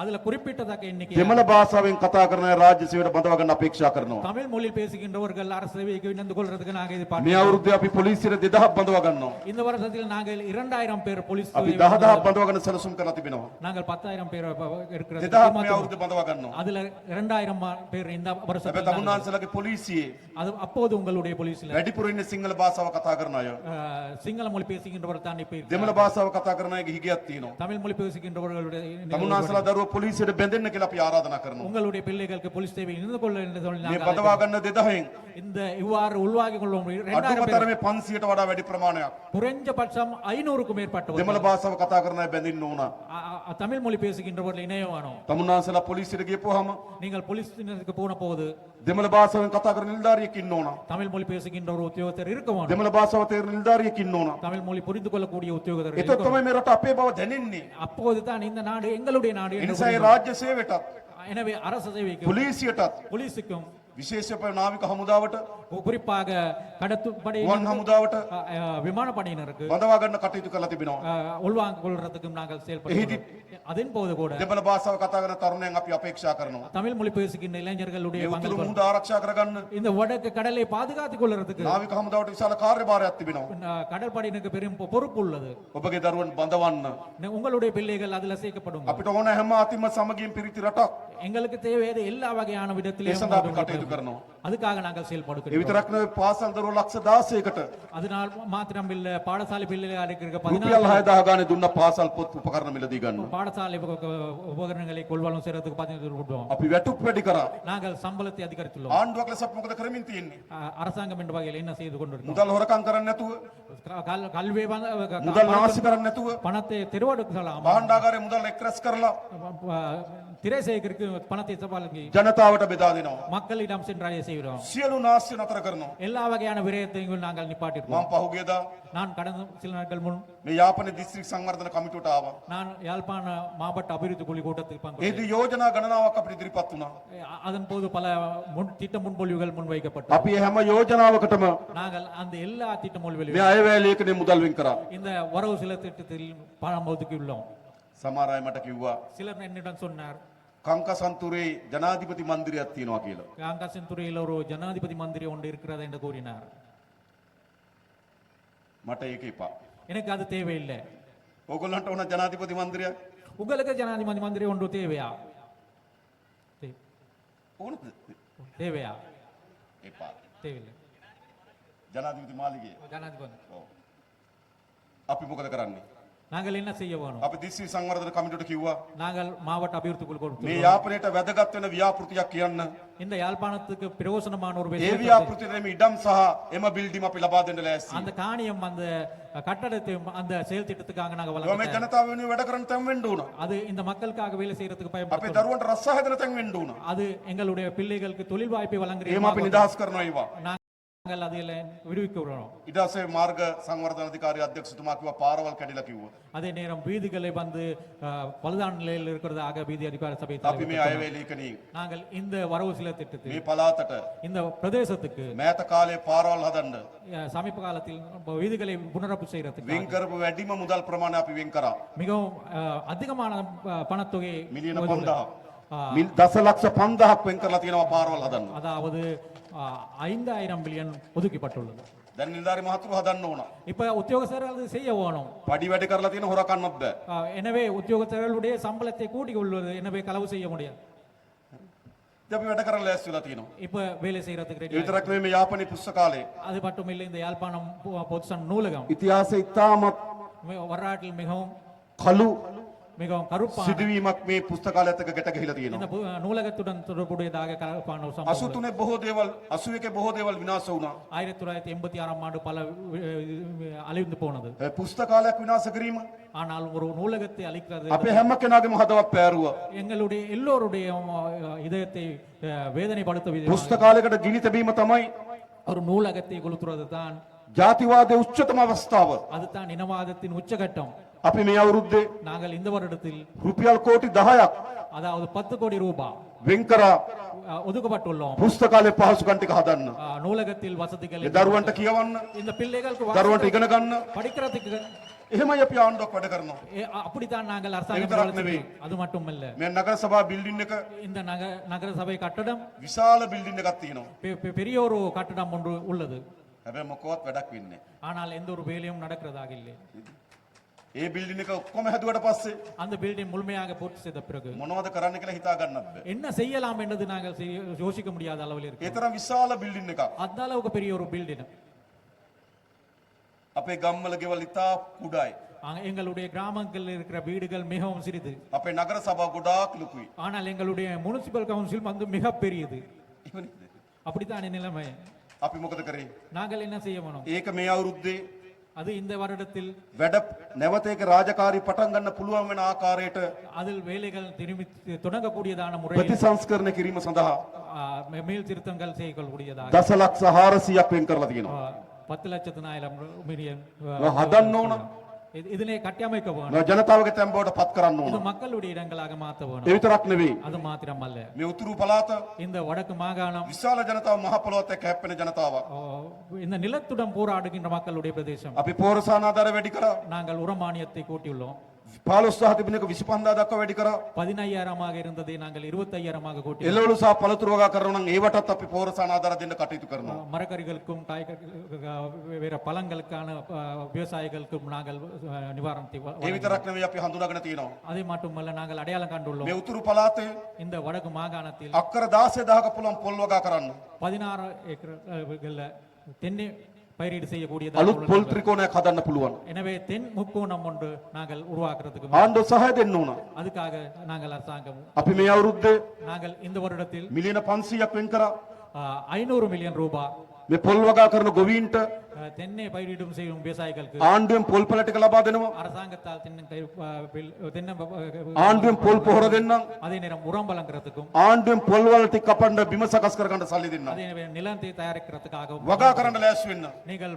அதுல குறிப்பிட்டதக்க எண்ணிக்கை දෙමළ භාෂාවෙන් කතා කරන අය රාජ්‍ය සේවයට බඳව ගන්න අපේක්ෂා කරනවා. தமிழ் மொழி பேசுகின்றவர்கள் அரசு சேவைக்கு இணைந்து கொள்றதுக்கு நாங்கள் මේ எதிர்பார்க்கிறோம். අවුරුද්දේ අපි පොලිසියට 2000ක් බඳව ගන්නවා. இந்த வருஷத்தில் நாங்கள் 2,000 பேர் போலீஸ் අපි 10000ක් බඳව ගන්න සැලසුම් කරලා තිබෙනවා. நாங்கள் 10,000 பேர் இருக்கிறது. 2000ක් මේ අවුරුද්දේ බඳව ගන්නවා. அதுல 2,000 பேர் இந்த හැබැයි வருஷத்தில் තමුන්නාන්සලගේ පොලිසියේ அது அப்போது உங்களுடைய போலீஸ்ல වැඩිපුර ඉන්නේ සිංහල භාෂාව කතා කරන අය. சிங்கள மொழி பேசுகின்றவர் தான் இப்ப இருக்கிறார். දෙමළ භාෂාව කතා කරන අයගේ හිගයක් තියෙනවා. தமிழ் மொழி பேசுகின்றவர்களுடைய තමුන්නාන්සලා දරුවෝ පොලිසියට බැඳෙන්න කියලා අපි ආරාධනා කරනවා. உங்களுடைய பிள்ளைகளுக்கு போலீஸ் சேவை இணைந்து கொள்ள என்று சொல்லி මේ நாங்கள் බඳවා ගන්න 2000න් இந்த இவ்வாறு உள்வாகி கொள்ளும் 2,000 අඩුම பேர் තරමේ 500ට වඩා වැඩි ප්‍රමාණයක් குறைஞ்சபட்சம் 500க்கும் மேற்பட்டவர்கள் දෙමළ භාෂාව කතා කරන අය බැඳින්න ඕන. தமிழ் மொழி பேசுகின்றவர்கள் இணையவானோ. තමුන්නාන්සලා පොලිසියට ගියපුවාම நீங்கள் போலீஸ் நிலையத்துக்கு போன போது දෙමළ භාෂාවෙන් කතා කරන නිලධාරියෙක් ඉන්න ඕන. தமிழ் மொழி பேசுகின்ற ஒரு உத்தியோகத்தர் இருக்க வேணும். දෙමළ භාෂාව තේරෙන නිලධාරියෙක් ඉන්න ඕන. தமிழ் மொழி புரிந்து கொள்ளக்கூடிய உத்தியோகத்தர் එතකොට இருக்க තමයි මේ රට අපේ බව දැනෙන්නේ. அப்போதுதான் இந்த நாடு எங்களுடைய நாடு ඒ என்று නිසා මේ புரிந்து රාජ්‍ය සේවයටත් எனவே அரசு சேவைக்கு පොලිසියටත් போலீஸுக்கும் විශේෂයෙන්ම නාවික හමුදාවට குறிப்பாக கடற்படை ගුවන් හමුදාවට விமானப்படையினருக்கு බඳවා ගන්න කටයුතු කරලා තිබෙනවා. உள்வாங்கிக் கொள்றதுக்கும் நாங்கள் செயல்படுகிறோம். அதன் போது கூட දෙමළ භාෂාව කතා කරන තරුණයන් අපි අපේක්ෂා කරනවා. தமிழ் மொழி பேசுகின்ற இளைஞர்களுடைய මේ උතුරු பங்களிப்பு මුහුද ආරක්ෂා කරගන්න இந்த வடக்கு கடலை பாதுகாத்துக் கொள்றதுக்கு නාවික හමුදාවට විශාල කාර්යභාරයක් තිබෙනවා. கடற்படையினருக்கு பெரும் பொறுப்பு உள்ளது. ඔබගේ දරුවන් බඳවන්න உங்களுடைய பிள்ளைகள் அதுல சேர்க்கப்படும். අපිට ඕන හැම අතිම සමගියෙන් පිරිති රටක්. எங்களுக்கு தேவையான எல்லா வகையான ඒ விதத்திலும் සඳහා අපි කටයුතු කරනවා. அதுக்காக நாங்கள் ඒ செயல்படுகிறோம். විතරක් නෙවෙයි පාසල් දරුවෝ ලක්ෂ 16කට அதனால் மாத்திரம் இல்ல பாடசாலை பிள்ளைகள் இருக்கிற රුපියල් 16 6000 ගානේ දුන්න පාසල් පොත් උපකරණ මිලදී ගන්නවා. பாடசாலை உபகரணங்களை கொள்வனம் செய்யறதுக்கு 15 கொடுத்தோம். අපි වැටුප් වැඩි කරා. நாங்கள் சம்பளத்தை அதிகரித்துள்ளோம். ආණ්ඩුවක් ලෙස අපි මොකද කරමින් තියෙන්නේ? அரசாங்கம் என்ற வகையில் என்ன செய்து கொண்டிருக்கிறோம்? මුදල් හොරකම් කරන්නේ නැතුව, கல்வி මුදල් නාස්ති කරන්නේ නැතුව, பணத்தை திருவடுக்கலாம் භාණ්ඩාගාරයේ මුදල් එක්රැස් කරලා திரை சேகரிக்கு பணத்தை சவாலுக்கு ජනතාවට බෙදා දෙනවා. மக்களிடம் சென்றடைய செய்கிறோம். සියලු නාස්ති නතර කරනවා. எல்லா வகையான விரயத்தையும் நாங்கள் நிப்பாட்டியிருக்கோம். මම පහුගියදා நான் கடந்த சில நாட்கள் முன் මේ යාපන දිස්ත්‍රික් සංවර්ධන කමිටුවට ආවා. நான் யாழ்ப்பாண மாவட்ட அபிவிருத்தி குழு கூட்டத்தில் பங்கு ඒදී යෝජනා ගණනාවක් අපිට ඉදිරිපත් වුණා. அதன் போது பல திட்ட முன்மொழிவுகள் முன்வைக்கப்பட்டது. අපි හැම යෝජනාවකටම நாங்கள் அந்த எல்லா திட்ட මේ முன்மொழிவுகள் අයවැය මුදල් වෙන් කරා. இந்த வரவு சில திட்டத்தில் பணம் ஒதுக்கி உள்ளோம். සමහර අය මට කිව්වා சிலர் என்னிடம் சொன்னார் කංකසන්තුරේ ජනාධිපති මන්දිරයක් තියෙනවා කියලා. காங்கசின் துறையில் ஒரு ஜனாதிபதி மந்திரி ஒன்று இருக்கிறது என்று கூறினார். මට ඒක එපා. எனக்கு அது தேவையில்லை. ඕගොල්ලන්ට ඕන ජනාධිපති මන්ත්‍රිය உங்களுக்கு ஜனாதிபதி மந்திரி ஒன்று தேவையா? ඕනද? தேவையா? එපා. தேவையில்லை. ජනාධිපති මාලිගය. ஜனாதிபதி ඔව්. අපි මොකද කරන්නේ? நாங்கள் என்ன செய்ய வேணும்? අපි දිස්ත්‍රික් සංවර්ධන කමිටුවට කිව්වා நாங்கள் மாவட்ட அபிவிருத்தி குழு මේ கொடுத்து යාපනයට වැදගත් වෙන ව්‍යාපෘතියක් කියන්න. இந்த யாழ்ப்பாணத்துக்கு பிரயோசனமான ஒரு ඒ விஷயம் ව්‍යාපෘතියේ මේ ඉඩම් සහ එම බිල්ඩිම අපි ලබා දෙන්න ලෑස්ති. அந்த காணியம் அந்த கட்டடத்தை அந்த செயல் திட்டத்துக்காக நாங்க මේ வழங்க ජනතාව වෙනුවෙන් වැඩ කරන්න තැන් වෙන්න ඕන. அது இந்த மக்களுக்காக வேலை செய்யறதுக்கு අපේ பயன்படுத்தணும். දරුවන්ට රස්සා හැදෙන තැන් වෙන්න ඕන. அது எங்களுடைய பிள்ளைகளுக்கு தொழில் வாய்ப்பை வழங்குற එහෙම අපි නිදහස් කරනවා ඒවා. நாங்கள் அதில் விடுவிக்க விடுறோம். ඊට පස්සේ මාර්ග සංවර්ධන අධිකාරී අධ්‍යක්ෂතුමා කිව්වා පාරවල් කැඩිලා කිව්වා. அதே நேரம் வீதிகளை வந்து பழுதான நிலையில் இருக்கிறதாக வீதி அதிகார சபை අපි தலைவர் මේ சொன்னார். අයවැලීකණී நாங்கள் இந்த வரவு செலவு திட்டத்தில் මේ පළාතට இந்த பிரதேசத்துக்கு මෑත කාලේ පාරවල් හදන්න சமீப காலத்தில் வீதிகளை புனரப்பு செய்யறதுக்கு වින් කරපු වැඩිම මුදල් ප්‍රමාණය අපි වින් කරා. மிகவும் அதிகமான பணத்தொகை මිලියන ஒதுக்கீடு. 5000. දසලක්ෂ 5000ක් වෙන් කරලා තියෙනවා පාරවල් හදන්න. அதாவது 5000 பில்லியன் ஒதுக்கப்பட்டுள்ளது. දැන් නිලධාරි මහතුරු හදන්න ඕන. இப்ப உத்தியோகஸ்தர்கள் அது செய்ய வேணும். පඩි වැඩ කරලා තියෙන හොරකන්නත් බෑ. எனவே உத்தியோகஸ்தர்களுடைய சம்பளத்தை கூட்டிக் கொள்வது எனவே களவு செய்ய முடியாது. ඉතින් අපි වැඩ කරලා ලෑස්ති වෙලා තියෙනවා. இப்ப வேலை செய்யறதுக்கு ඒ ரெடி. විතරක් නෙමෙයි මේ යාපනයේ පුස්තකාලේ அது மட்டும் இல்லை இந்த யாழ்ப்பாணம் பொதுசன் நூலகம் ඉතිහාසයේ ඉතාමත් வரலாற்றில் மிகவும் කළු கருப்பான සිදුවීමක් මේ පුස්තකාලයත් එක්ක ගැට ගහිලා இந்த තියෙනවා. நூலகத்துடன் தொடர்புடையதாக கருப்பான ஒரு சம்பவம். 83 බොහෝ දේවල් 81 බොහෝ දේවල් විනාශ වුණා. 1986 ஆண்டு பல அழிந்து போனது. පුස්තකාලයක් විනාශ කිරීම ஆனால் ஒரு நூலகத்தை அழிக்கிறது අපේ හැම කෙනාගේම හදවත් පෑරුවා. எங்களுடைய எல்லோருடைய இதயத்தை வேதனைப்படுத்த விதமாக පුස්තකාලයකට ගිනි තැබීම තමයි ஒரு நூலகத்தை கொளுத்துறது தான் ජාතිවාදයේ උච්චතම අවස්ථාව. அதுதான் இனவாதத்தின் உச்சகட்டம். අපි මේ අවුරුද්දේ நாங்கள் இந்த வருடத்தில் රුපියල් කෝටි 10ක් அதாவது 10 கோடி ரூபாய் වෙන් කරා ஒதுக்கப்பட்டுள்ளோம். පුස්තකාලේ පහසුකම් ටික හදන්න. நூலகத்தில் வசதிகள் ඒ දරුවන්ට කියවන්න, இந்த பிள்ளைகளுக்கு දරුවන්ට ඉගෙන ගන්න. படிக்கிறதுக்கு එහෙමයි අපි ආණ්ඩුවක් වැඩ කරනවා. அப்படித்தான் நாங்கள் ඒ அரசாங்கம் විතරක් வேலை නෙවෙයි. செய்கிறோம். அது மட்டுமல்ல මේ නගර සභා බිල්ඩින් එක இந்த நகர சபை கட்டடம் විශාල බිල්ඩින් එකක් තියෙනවා. பெரிய ஒரு கட்டடம் ஒன்று உள்ளது. හැබැයි මොකවත් වැඩක් වෙන්නේ නැහැ. ஆனால் எந்த ஒரு வேலையும் நடக்கிறதாக இல்லை. ඒ බිල්ඩින් එක ඔක්කොම හැදුවට පස්සේ அந்த பில்டிங் முழுமையாக பூர்த்தி செய்த பிறகு මොනවද කරන්න කියලා හිතා ගන්නත් බෑ. என்ன செய்யலாம் என்பது நாங்கள் யோசிக்க முடியாத அளவில் ඒ இருக்கு. තරම් විශාල බිල්ඩින් එකක්. அந்த அளவுக்கு பெரிய ஒரு பில்டிங். අපේ ගම්වල ගෙවල් ඉතා කුඩායි. எங்களுடைய கிராமங்களில் இருக்கிற வீடுகள் மிகவும் சிறிது. අපේ නගර සභාව ගොඩාක් ලොකුයි. ஆனால் எங்களுடைய முனிசிபல் கவுன்சில் வந்து மிக பெரியது. එහෙම නේද? அப்படித்தான் நிலைமை. අපි මොකද කරේ? நாங்கள் என்ன செய்ய வேணும்? ඒක මේ අවුරුද්දේ அது இந்த வருடத்தில் වැඩ නැවත ඒක රාජකාරී පටන් ගන්න පුළුවන් වෙන ආකාරයට அதில் வேலைகள் திரும்பி தொடங்கக்கூடியதான முறையில் ප්‍රතිසංස්කරණය කිරීම සඳහා மேல் திருத்தங்கள் செய்யக்கூடியதாக දසලක්ෂ 400ක් වෙන් කරලා තියෙනවා. 10,00,000 மில்லியன் හදන්න ඕන. இதனை கட்டியமைக்க வேணும். ජනතාවගේ තැන් බවට පත් කරන්න இது ඕන. மக்களுடைய இடங்களாக மாற்ற ඒ வேணும். විතරක් නෙවෙයි. அது மாத்திரமல்ல මේ උතුරු පළාත இந்த வடக்கு மாகாணம் විශාල ජනතාව මහ පොළොවත් එක්ක හැප්පෙන ජනතාවක්. இந்த நிலத்துடன் போராடுகின்ற மக்களுடைய பிரதேசம். අපි පෝරසාන ආධාර වැඩි කරා. நாங்கள் உரமானியத்தை கூட்டியுள்ளோம். 15000 තිබුණ එක 25000 දක්වා වැඩි කරා. 15,000 இருந்ததை நாங்கள் 25,000 கூட்டி එළවලු සහ පළතුරු වගා කරනවා නම් ඒවටත් අපි පෝරසාන ආධාර දෙන්න කටයුතු කරනවා. மரக்கறிகளுக்கும் வேற பழங்களுக்கான விவசாயிகளுக்கும் நாங்கள் நிவாரணத்தை ඒ විතරක් නෙවෙයි අපි හඳුනාගෙන තියෙනවා. அதே மட்டுமல்ல நாங்கள் அடையாளம் கண்டுள்ளோம். මේ උතුරු පළාතේ இந்த வடக்கு மாகாணத்தில் අක්කර 16000ක පුළුවන් පොල් වගා කරන්න. 16 ஏக்கர் தென்னை பயிரீடு செய்யக்கூடியது. අලුත් පොල් ත්‍රිකෝණයක් හදන්න පුළුවන්. எனவே தென் முக்கோணம் ஒன்று நாங்கள் உருவாக்குறதுக்கு ආණ්ඩුව සහාය දෙන්න ඕන. அதுக்காக நாங்கள் அரசாங்கம் අපි මේ අවුරුද්දේ நாங்கள் இந்த வருடத்தில் මිලියන 500ක් වෙන් කරා. 500 மில்லியன் ரூபாய் මේ පොල් වගා කරන ගොවීන්ට தென்னை பயிரிடும் செய்யும் விவசாயிகளுக்கு ආණ්ඩුවෙන් පොල් පළ ටික ලබා දෙනවා. அரசாங்கத்தால் தென்னை ආණ්ඩුවෙන් පොල් පොහොර දෙන්නම්. அதே நேரம் உரம் வழங்குறதுக்கும் ආණ්ඩුවෙන් පොල් වල ටික කපන්න බිම සකස් කරගන්න සල්ලි දෙන්නම්. அதே நேரம் நிலத்தை தயாரிக்கிறதுக்காகவும் වගා කරන්න ලෑස්ති වෙන්න. நீங்கள்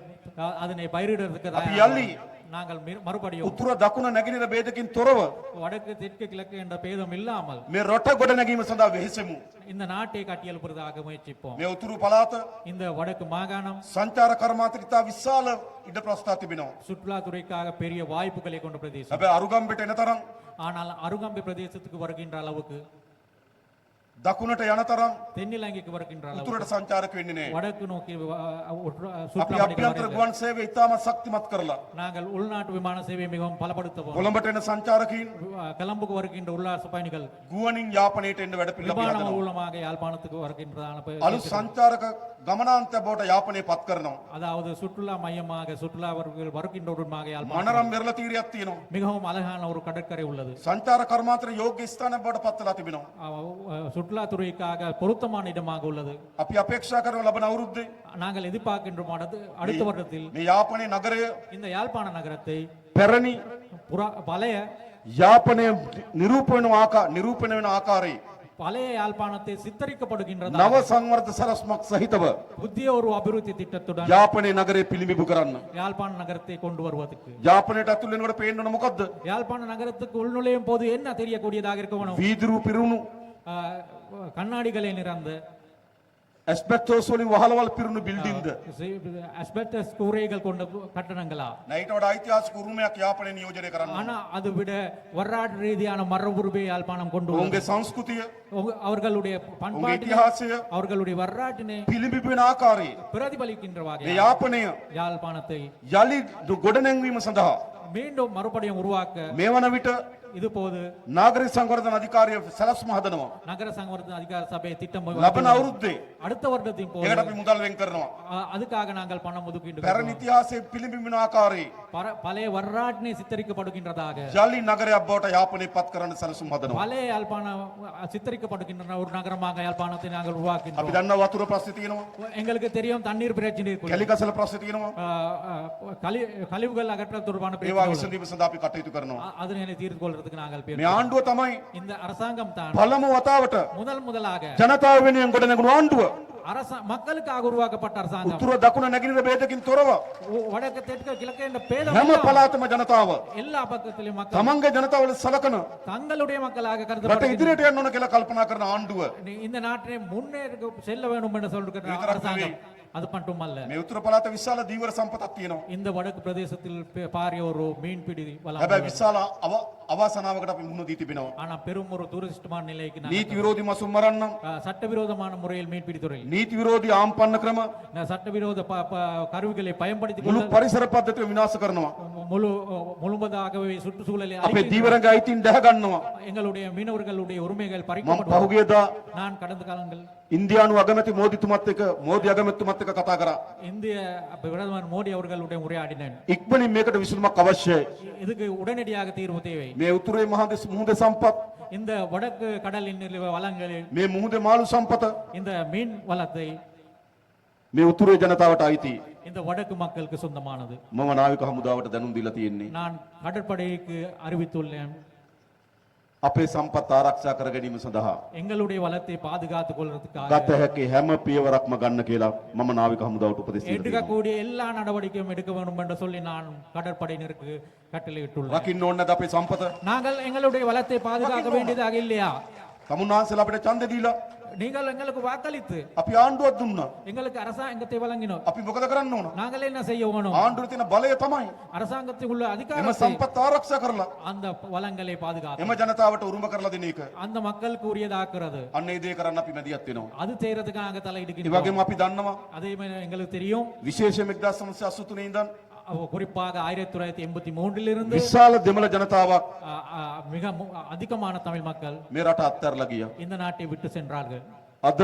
அதனை பயிரிடுறதுக்கு අපි தயாரா- යල්ලි நாங்கள் மறுபடியும் උතුර දකුණ නැගෙනහිර ભેදකින් තොරව வடக்கு தெற்கு கிழக்கு என்ற பேதம் இல்லாமல் මේ රට ගොඩ නැගීම සඳහා වෙහෙසෙමු. இந்த நாட்டை கட்டியெழுப்புறதாக முயற்சிப்போம். මේ උතුරු පළාත இந்த வடக்கு மாகாணம் සංචාර කර්මාන්තයට ඉතා විශාල ඉඩ ප්‍රස්ථා තිබෙනවා. சுற்றுலாத்துறைக்காக பெரிய வாய்ப்புகளை கொண்ட பிரதேசம். හැබැයි අරුගම්බෙට එන තරම් ஆனால் அருகம்பை பிரதேசத்துக்கு வருகின்ற அளவுக்கு දකුණට යන තරම් தென்னிலங்கைக்கு வருகின்ற அளவு උතුරට සංචාරක වෙන්නේ නැහැ. வடக்கு நோக்கி අපි சுற்றுலா අභ්‍යන්තර ගුවන් සේවය ඉතාමත් ශක්තිමත් කරලා நாங்கள் உள்நாட்டு விமான சேவை மிகவும் பலப்படுத்தவும் කොළඹට එන සංචාරකීන් கிளம்புக்கு வருகின்ற உல்லாச பயணிகள் ගුවනින් යාපනයට එන්න වැඩ පිළිවෙල விமானம் හදනවා. மூலமாக யாழ்ப்பாணத்துக்கு வருகின்றதான අලුත් සංචාරක ගමනාන්තය බවට යාපනය පත් කරනවා. அதாவது சுற்றுலா மையமாக சுற்றுலாவர்கள் வருகின்றவருமாக யாழ்ப்பாணம் මනරම් මෙරළ තීරයක් තියෙනවා. மிகவும் அழகான ஒரு கடற்கரை உள்ளது සංචාර කර්මාන්තර යෝග්‍ය ස්ථානයක් බවට පත් වෙලා තිබෙනවා. சுற்றுலாத்துறைக்காக பொருத்தமான இடமாக உள்ளது. අපි අපේක්ෂා කරන ලබන අවුරුද්දේ நாங்கள் எதிர்பார்க்கின்றோம் அடுத்த வருடத்தில் මේ යාපනයේ නගරය இந்த யாழ்ப்பாண நகரத்தை පැරණි பழைய යාපනය නිරූපණය වෙන ආකාරයේ பழைய யாழ்ப்பாணத்தை சித்தரிக்கப்படுகின்றதா නව සංවර්ධ සලස්මක් සහිතව புதிய ஒரு அபிவிருத்தி திட்டத்துடன் යාපනයේ නගරය පිළිඹු කරන්න. யாழ்ப்பாண நகரத்தை கொண்டு வருவதற்கு යාපනයට ඇතුල් වෙනකොට පේන්න ඕන මොකද්ද? யாழ்ப்பாண நகரத்துக்கு உள்நுழையும் போது என்ன தெரியக்கூடியதாக இருக்க வேணும்? වීදුරු පිරුණු கண்ணாடிகளை நிறந்த ඇස්බෙස්ටෝස් වලින් වහලවල් පිරුණු බිල්ඩින්ද asbestos கூரைகள் கொண்ட கட்டடங்களா? නයිට වඩා ஐතිහාසික උරුමයක් යාපනය නියෝජනය කරන්න. ஆனா அதை விட வரலாற்று ரீதியான மரபுரிமை யாழ்ப்பாணம் கொண்டு ඔවුන්ගේ සංස්කෘතිය அவர்களுடைய ඔවුන්ගේ பண்பாட்டினை ඉතිහාසය அவர்களுடைய வரலாற்றினை පිළිඹු වෙන ආකාරයේ பிரதிபலிக்கின்ற මේ வகையில் යාපනය யாழ்ப்பாணத்தை යලි ගොඩනැංවීම සඳහා மீண்டும் மறுபடியும் உருவாக்க මේ වන විට இது போது නාගරික සංවර්ධන අධිකාරිය සැලැස්ම හදනවා. நகர சங்கவர்த்தன அதிகார சபை திட்டம் ලබන අවුරුද්දේ அடுத்த வருடத்தின் போது ඒකට අපි මුදල් වෙන් කරනවා. அதுக்காக நாங்கள் பணம் ஒதுக்கிட்டு පැරණි ඉතිහාසයේ පිළිඹින ආකාරයේ பழைய வரலாற்றினை சித்தரிக்கப்படுகின்றதாக යලි නගරයක් බවට යාපනය පත් කරන්න සැලසුම් හදනවා. பழைய யாழ்ப்பாணம் சித்தரிக்கப்படுகின்ற ஒரு நகரமாக யாழ்ப்பாணத்தை நாங்கள் අපි உருவாக்கின்றோம். දන්නා වතුර ප්‍රශ්නේ තියෙනවා. எங்களுக்கு தெரியும் தண்ணீர் பிரச்சனை இருக்கு. කැලිකසල ප්‍රශ්නේ තියෙනවා. கழிவுகள் அகற்ற தொடர்பான ඒවා பிரச்சனை විසඳීම සඳහා අපි කටයුතු කරනවා. அதனை தீர்த்து கொள்றதுக்கு நாங்கள் මේ ආණ්ඩුව තමයි இந்த அரசாங்கம் தான் පළමු වතාවට முதலாக ජනතාව වෙනුවෙන් ගොඩනැගුණු ආණ්ඩුව மக்களுக்காக உருவாக்கப்பட்ட அரசாங்கம். උතුර දකුණ නැගෙනහිර ભેදකින් තොරව வடக்கு தெற்கு கிழக்கு என்ற பேதம் හැම පළාතම ජනතාව எல்லா பக்கத்திலும் மக்கள் තමන්ගේ ජනතාවල සලකන தங்களுடைய மக்களாக රට கருதப்படுகின்றனர். ඉදිරියට යන්න ඕන කියලා කල්පනා කරන ආණ්ඩුව இந்த நாட்டினை முன்னேற செல்ல வேண்டும் என்று சொல்கிற அரசாங்கம். அது மட்டுமல்ல, මේ උතුර පළාත විශාල දීවර සම්පතක් තියෙනවා. இந்த வடக்கு பிரதேசத்தில் பாரிய ஒரு மீன்பிடி வளம் හැබැයි உள்ளது. විශාල අවාසනාවකට අපි මුහුණ දී තිබෙනවා. ஆனா பெரும் ஒரு துரதிர்ஷ்டமான நிலைக்கு නීති විරෝධී මසුම් මරන්නම් சட்டவிரோதமான முறையில் மீன்பிடி துறையில் නීති විරෝධී ආම්පන්න ක්‍රම சட்டவிரோத கருவிகளை பயன்படுத்திக் මුළු கொள்ள පරිසර පද්ධතිය විනාශ කරනවා. முழுவதாகவே சுற்றுச்சூழலை අපේ அழிக்கின்றனர். දීවරංග අයිතීන් දැහ ගන්නවා. எங்களுடைய மீனவர்களுடைய உரிமைகள் මම பறிக்கப்படும். පහුගියදා நான் கடந்த காலங்கள் ඉන්දියානු අගමැති මෝදිතුමත් එක්ක මෝදි අගමැතිතුමත් එක්ක කතා කරා. இந்திய பிரதமர் மோடி அவர்களுடைய உரையாடினேன். ඉක්මනින් මේකට විසඳුමක් අවශ්‍යයි. இதுக்கு உடனடியாக தீர்வு தேவை. මේ උතුරේ මුහුදේ සම්පත් இந்த வடக்கு கடலின் வளங்களில் මේ මුහුදේ මාළු සම්පත இந்த மீன் வளத்தை මේ උතුරේ ජනතාවට අයිති. இந்த வடக்கு மக்களுக்கு சொந்தமானது. මම නාවික හමුදාවට දැනුම් දීලා තියෙන්නේ. நான் கடற்படைக்கு அறிவித்துள்ளேன். අපේ සම්පත් ආරක්ෂා කර ගැනීම සඳහා எங்களுடைய வளத்தை பாதுகாத்துக் கொள்றதுக்காக ගත හැකි හැම පියවරක්ම ගන්න කියලා මම නාවික හමුදාවට උපදෙස් දීලා තියෙනවා. எடுக்கக்கூடிய எல்லா நடவடிக்கையும் எடுக்க வேண்டும் என்று சொல்லி நான் கடற்படையினருக்கு கட்டளையிட்டுள்ளேன். රකින්න ඕනේ නැද්ද අපේ සම්පත? நாங்கள் எங்களுடைய வளத்தை பாதுகாக்க வேண்டியதாக இல்லையா? තමුන්වහන්සේලා අපිට ඡන්දෙ දීලා நீங்கள் எங்களுக்கு வாக்களித்து අපි ආණ්ඩුවක් දුන්නා. எங்களுக்கு அரசாங்கத்தை வழங்கினோம். අපි මොකද කරන්න ඕන? நாங்கள் என்ன செய்ய வேணும்? ආණ්ඩුවේ තියෙන බලය තමයි அரசாங்கத்தில் உள்ள එම அதிகாரத்தை සම්පත් ආරක්ෂා කරලා அந்த வளங்களை பாதுகாக்க එම ජනතාවට උරුම කරලා දෙන එක. அந்த மக்களுக்கு உரியதாக்குறது. අන්න ඒ දේ කරන්න අපි මැදිහත් වෙනවා. அது செய்யறதுக்கு நாங்க ඒ தலையிடுகின்றோம். වගේම අපි දන්නවා அதே மாதிரி எங்களுக்கு தெரியும், විශේෂයෙන් 1983 ඉඳන් குறிப்பாக 1983 இருந்து විශාල දෙමළ ජනතාවක් மிக அதிகமான தமிழ் மக்கள் මේ රට අත්හැරලා ගියා. இந்த நாட்டை விட்டு சென்றார்கள். අද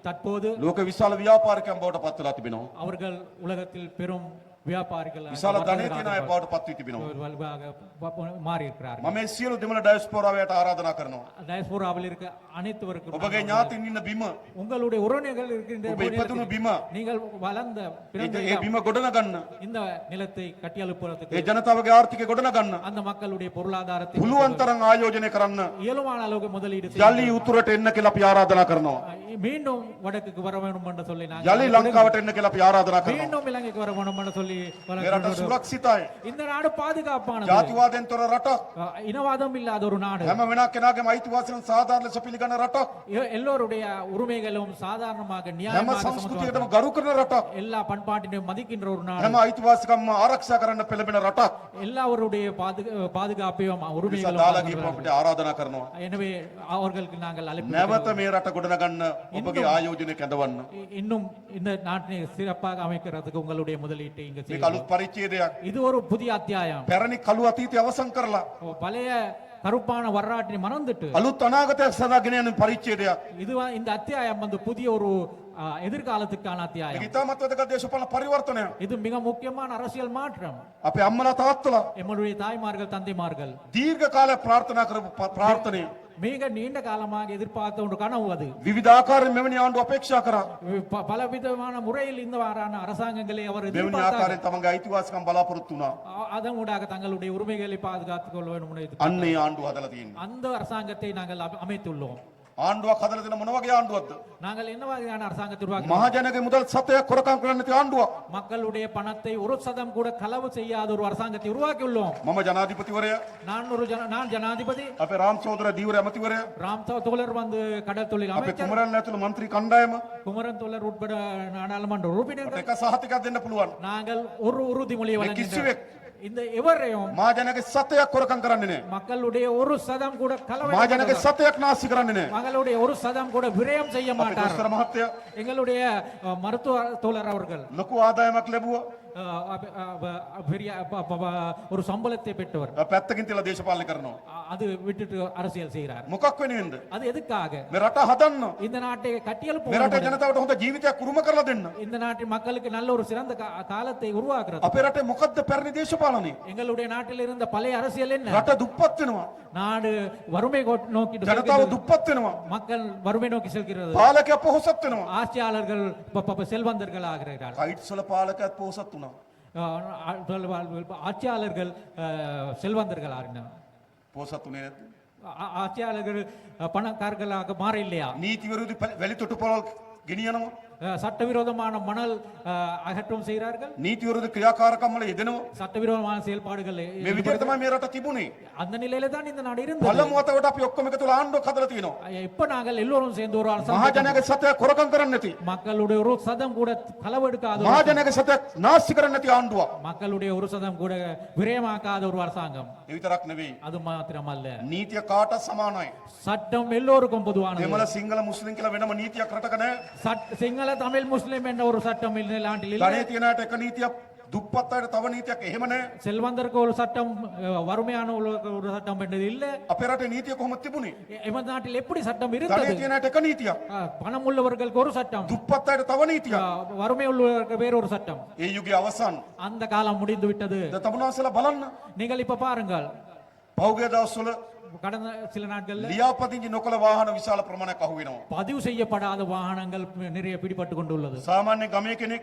தற்போது ලෝක විශාල ව්‍යාපාරිකයන් බවට පත් වෙලා තිබෙනවා. அவர்கள் உலகத்தில் பெரும் வியாபாரிகள் විශාල ධනය තියෙන අය බවට පත් වී තිබෙනවා. மாறி இருக்கிறார்கள். මම මේ සියලු දෙමළ ඩයස්පෝරාවට ආරාධනා කරනවා. டயஸ்போராவில் இருக்க அனைத்துவருக்கும் ඔබගේ ඥාතීන් ඉන්න බිම உங்களுடைய உறவினர்கள் இருக்கின்ற ඔබ ඉපදුණු බිම நீங்கள் வளர்ந்த பிறந்த ඒ බිම ගොඩනගන්න இந்த நிலத்தை கட்டியெழுப்புறதுக்கு ඒ ජනතාවගේ ආර්ථිකය ගොඩනගන්න அந்த மக்களுடைய பொருளாதாரத்தை පුළුවන් තරම් ආයෝජනය කරන්න இயலுமான அளவுக்கு முதலீடு යලි උතුරට එන්න කියලා අපි ආරාධනා කරනවා. மீண்டும் வடக்குக்கு வர வேண்டும் என்று சொல்லி යලි ලංකාවට එන්න කියලා අපි ආරාධනා කරනවා. மீண்டும் இலங்கைக்கு வர வேண்டும் என்று சொல்லி சொல்லி මේ රට සුරක්ෂිතයි. இந்த நாடு பாதுகாப்பானது ජාතිවාදයෙන් තොර රටක්. இனவாதம் இல்லாத ஒரு நாடு හැම වෙනක් කෙනාගේම අයිතිවාසිකම් සාධාරණ ලෙස පිළිගන්න රටක්. எல்லோருடைய உரிமைகளும் சாதாரணமாக හැම நியாயமாக සංස්කෘතියකටම ගරු කරන රටක්. எல்லா பண்பாட்டினையும் மதிக்கின்ற ஒரு நாடு හැම අයිතිවාසිකම්ම ආරක්ෂා කරන්න පෙළඹෙන රටක්. எல்லாருடைய பாதுகாப்பையும் නිසා உரிமைகளும் දාලා ගිහපුව අපිට ආරාධනා කරනවා. எனவே அவர்களுக்கு நாங்கள் அழைப்பு නැවත මේ රට ගොඩනගන්න ඔබගේ ආයෝජනය කැඳවන්න. இன்னும் இந்த நாட்டினை சிறப்பாக அமைக்கிறதுக்கு உங்களுடைய முதலீட்டை இங்க මේක செய்யுங்கள். අලුත් පරිච්ඡේදයක්. இது ஒரு புதிய அத்தியாயம் පැරණි කළු අතීතය අවසන් කරලා பழைய கருப்பான வரலாற்றினை மறந்துட்டு අලුත් අනාගතයක් සඳහා ගෙන යන පරිච්ඡේදයක්. இந்த அத்தியாயம் வந்து புதிய ஒரு எதிர்காலத்துக்கான මේක அத்தியாயம். ඉතාමත් වැදගත් දේශපාලන පරිවර්තනයක්. இது மிக முக்கியமான அரசியல் மாற்றம். අපේ අම්මලා තාත්තලා எம்முடைய தாய்மார்கள் தந்தைமார்கள் දීර්ඝ කාලයක් ප්‍රාර්ථනා කරපු ප්‍රාර්ථනය மிக நீண்ட காலமாக எதிர்பார்த்த ஒரு கனவு அது. විවිධ ආකාරයෙන් මෙවැනි ආණ්ඩු අපේක්ෂා කරා. பலவிதமான முறையில் இந்த வாரான அரசாங்கங்களை அவர் මෙවැනි எதிர்பார்த்தார். ආකාරයෙන් තමන්ගේ අයිතිවාසිකම් බලාපොරොත්තු වුණා. அதன் ஊடாக தங்களுடைய உரிமைகளை பாதுகாத்துக் கொள்ள வேண்டும் என எதிர்பார்த்தார். අන්න ඒ ආණ්ඩුව හදලා තියෙන්නේ. அந்த அரசாங்கத்தை நாங்கள் அமைத்துள்ளோம். ආණ්ඩුවක් හදලා දෙන මොන වගේ ආණ්ඩුවක්ද? நாங்கள் என்ன வகையான அரசாங்கத்தை உருவாக்க මහජනගේ මුදල් සතයක් කොරකම් කරන්න නැති ආණ්ඩුවක්. மக்களுடைய பணத்தை ஒரு சதம் கூட களவு செய்யாத ஒரு அரசாங்கத்தை உருவாக்கி உள்ளோம். මම ජනාධිපතිවරයා, நான் ஜனாதிபதி, අපේ රාම් සෝදර දීවර ඇමතිවරයා, ராம் தோழர் வந்து கடல் தொழில் අපේ அமைச்சர், කුමරන් ඇතුළු മന്ത്രി කණ්ඩායම குமரன் தோழர் உட்பட நாடாளுமன்ற உறுப்பினர்கள் එක සහතිකයක් දෙන්න පුළුවන්. நாங்கள் ஒரு உறுதிமொழியை வழங்குகின்றோம். කිසිවෙක් இந்த எவரையும் මහජනගේ සතයක් කොරකම් කරන්නේ නැහැ. மக்களுடைய ஒரு சதம் கூட களவு මහජනගේ සතයක් නාස්ති කරන්නේ නැහැ. மக்களுடைய ஒரு சதம் கூட விரயம் செய்ய අපේ மாட்டார். දොස්තර මහත්තයා எங்களுடைய மருத்துவ தோழர் அவர்கள் ලොකු ආදායමක් ලැබුවා. பெரிய ஒரு சம்பளத்தை பெற்றவர். පැත්තකින් තියලා දේශපාලනය කරනවා. அது விட்டுட்டு அரசியல் செய்கிறார். මොකක් වෙනුවෙන්ද? அது எதுக்காக? මේ රට හදන්න. இந்த நாட்டை මේ கட்டியெழுப்ப රටේ ජනතාවට හොඳ ජීවිතයක් උරුම කරලා දෙන්න. இந்த நாட்டின் மக்களுக்கு நல்ல ஒரு சிறந்த காலத்தை உருவாக்குறது. අපේ රටේ මොකද්ද පැරණි දේශපාලනය? எங்களுடைய நாட்டில் இருந்த பழைய அரசியல் என்ன? රට දුප්පත් වෙනවා. நாடு வறுமை நோக்கி ජනතාව දුප්පත් වෙනවා. மக்கள் வறுமை நோக்கி செல்கிறது. පාලකයා පොහොසත් වෙනවා. ஆட்சியாளர்கள் செல்வந்தர்கள் ஆகிறார்கள். කයිට්ස් වල පාලකයාත් පොහොසත් වුණා. ஆட்சியாளர்கள் செல்வந்தர்கள் ஆகினர். පොහොසත් උනේ නැද්ද? ஆட்சியாளர்கள் பணக்காரர்களாக மாற இல்லையா? නීති විරෝධී වැලි තොටුපළවල් ගෙනියනවා. சட்டவிரோதமான மணல் அகற்றம் செய்கிறார்கள். නීති විරෝධී ක්‍රියාකාරකම් වල යෙදෙනවා. சட்டவிரோதமான செயல்பாடுகள் මේ විදිහට තමයි මේ රට තිබුණේ. அந்த நிலையில தான் இந்த நாடு இருந்தது. පළමු වතාවට අපි ඔක්කොම එකතු වෙලා ආණ්ඩුවක් හදලා තියෙනවා. இப்ப நாங்கள் எல்லோரும் சேர்ந்து ஒரு அரசாங்கம், මහජනගේ සතයක් කොරකම් කරන්නේ නැති, மக்களுடைய ஒரு சதம் கூட களவெடுக்காத ஒரு මහජනගේ සතයක් නාස්ති කරන්නේ නැති ආණ්ඩුවක්. மக்களுடைய ஒரு சதம் கூட விரயமாக்காத ஒரு அரசாங்கம். ඒ විතරක් නෙවෙයි. அது மாத்திரமல்ல, නීතිය කාට සමානයි. சட்டம் எல்லோருக்கும் பொதுவானது. දෙමළ සිංහල මුස්ලිම් කියලා වෙනම නීතියක් රටක නැහැ. சிங்கள தமிழ் முஸ்லிம் என்ற ஒரு சட்டம் இந்த நாட்டில் இல்லை. ධනෙ තියන අයට එක නීතියක්, දුප්පත් අයට තව නීතියක් එහෙම නැහැ. செல்வந்தருக்கு ஒரு சட்டம், வறுமையான ஒரு சட்டம் என்றது இல்லை. අපේ රටේ නීතිය කොහොමද තිබුණේ? எமது நாட்டில் எப்படி சட்டம் ධනෙ இருந்தது? තියන අයට එක නීතියක්, பணம் உள்ளவர்களுக்கு ஒரு சட்டம், දුප්පත් අයට තව නීතියක්. வறுமை உள்ளவர்களுக்கு வேறொரு சட்டம். ඒ යුගයේ අවසන්. அந்த காலம் முடிந்து விட்டது. දැන් තමුනාසලා බලන්න. நீங்கள் இப்ப பாருங்கள், පහුගිය දවස්වල கடந்த சில நாட்கள்ல ලියාපදිංචි නොකළ වාහන විශාල ප්‍රමාණයක් අහු වෙනවා. பதிவு செய்யப்படாத வாகனங்கள் நிறைய பிடிபட்டு கொண்டுள்ளது. සාමාන්‍ය ගමේ කෙනෙක්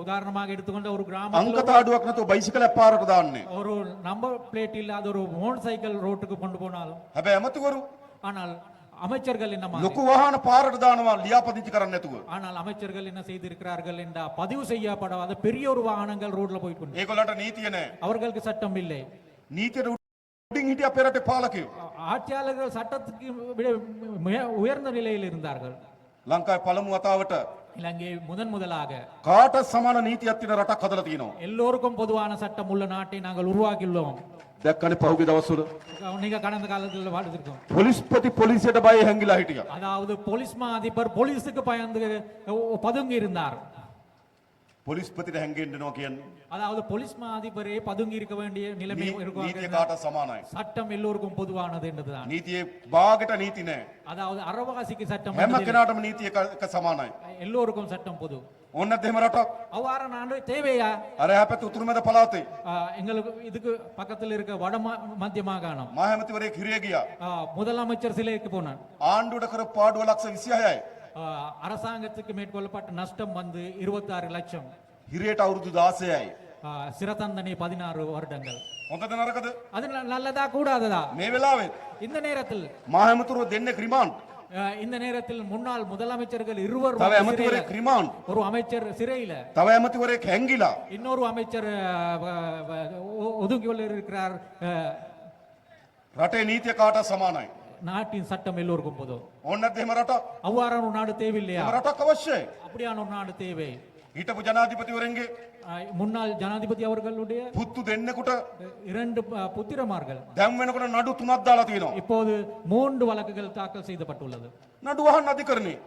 உதாரணமாக எடுத்துக்கொண்ட ஒரு අංක கிராமத்தில் තාඩුවක් නැතුව බයිසිකලයක් පාරට දාන්නේ. ஒரு நம்பர் பிளேட் இல்லாத ஒரு மோட்டார் சைக்கிள் ரோட்டுக்கு கொண்டு போனாலும், හැබැයි ඇමතිවරු ஆனால் அமைச்சர்கள் என்ன மாதிரி- ලොකු වාහන පාරට දානවා ලියාපදිංචි කරන්නේ නැතුව. ஆனால் அமைச்சர்கள் என்ன செய்திருக்கிறார்கள் என்றால், பதிவு செய்யப்படாத பெரிய ஒரு வாகனங்கள் ரோட்ல போயிட்டு கொண்டு, ඒගොල්ලන්ට නීතිය නැහැ. அவர்களுக்கு சட்டம் இல்லை. නීතියට උඩින් හිටිය අපේ රටේ පාලකයෝ. ஆட்சியாளர்கள் சட்டத்துக்கு விட உயர்ந்த நிலையில் இருந்தார்கள். ලංකාවේ පළමු වතාවට இலங்கை முதலாக කාටත් සමාන නීතියක් තියෙන රටක් හදලා තියෙනවා. எல்லோருக்கும் பொதுவான சட்டம் உள்ள நாட்டை நாங்கள் உருவாக்கியுள்ளோம். දැක්කනේ පහුගිය දවස්වල நீங்க கடந்த காலத்தில் வாழ்ந்திருக்கோம். පොලිස්පති පොලිසියට බය හැංගිලා හිටියා. அதாவது போலீஸ் மா அதிபர் போலீஸுக்கு பயந்து பதுங்கி இருந்தார். පොලිස්පතිට හැංගෙන්න යනවා කියන්නේ அதாவது போலீஸ் மா அதிபரே பதுங்கி இருக்க வேண்டிய நிலைமை නීතිය இருக்கும். කාටත් සමානයි. சட்டம் எல்லோருக்கும் பொதுவானது என்றுதான். නීතියේ භාගයට නීති නැහැ. அதாவது அறவாசிக்கு சட்டம் හැම என்பது කෙනාටම නීතිය එක සමානයි. எல்லோருக்கும் சட்டம் பொது. ඕන්නත් එහෙම රටක්. அவ்வாறு நாடு தேவையா? අර හැපැත්ත උතුරු මැද පළාතේ எங்களுக்கு இதுக்கு பக்கத்தில் இருக்க வட மத்திய மாகாணம் මහ ඇමතිවරයෙක් හිරිය ගියා. முதலமைச்சர் சிலைக்கு போனார். ආණ්ඩුවට කර පාඩුව ලක්ෂ 26යි. அரசாங்கத்துக்கு மேற்கொள்ளப்பட்ட நஷ்டம் வந்து 26 லட்சம். හිරියට අවුරුදු 16යි. சிறதண்டனை 16 வருடங்கள். හොඳද නරකද? அது நல்லதா கூடாததா? මේ වෙලාවේ இந்த நேரத்தில் මහ ඇමතිවරු දෙන්නෙක් රිමාන්ඩ් இந்த நேரத்தில் முன்னாள் முதலமைச்சர்கள் இருவர் තව ඇමතිවරයෙක් රිමාන්ඩ්. ஒரு அமைச்சர் சிறையில, තව ඇමතිවරයෙක් හැංගිලා. இன்னொரு அமைச்சர் ஒதுங்கியுள்ள இருக்கிறார். රටේ නීතිය කාටත් සමානයි. நாட்டின் சட்டம் எல்லோருக்கும் பொது. ඕන නැද්ද එහෙම රටක්? அவ்வாறான ஒரு நாடு தேவையில்லையா? එහෙම රටක් අවශ්‍යයි. அப்படியான ஒரு நாடு தேவை. හිටපු ජනාධිපතිවරයන්ගේ முன்னாள் ஜனாதிபதி அவர்களுடைய පුත්තු දෙන්නෙකුට 2 புத்திரமார்கள் දැන් වෙනකොට නඩු 3ක් දාලා තියෙනවා. இப்போது 3 வழக்குகள் தாக்கல் செய்யப்பட்டுள்ளது. නඩු අහන්න අධිකරණේ.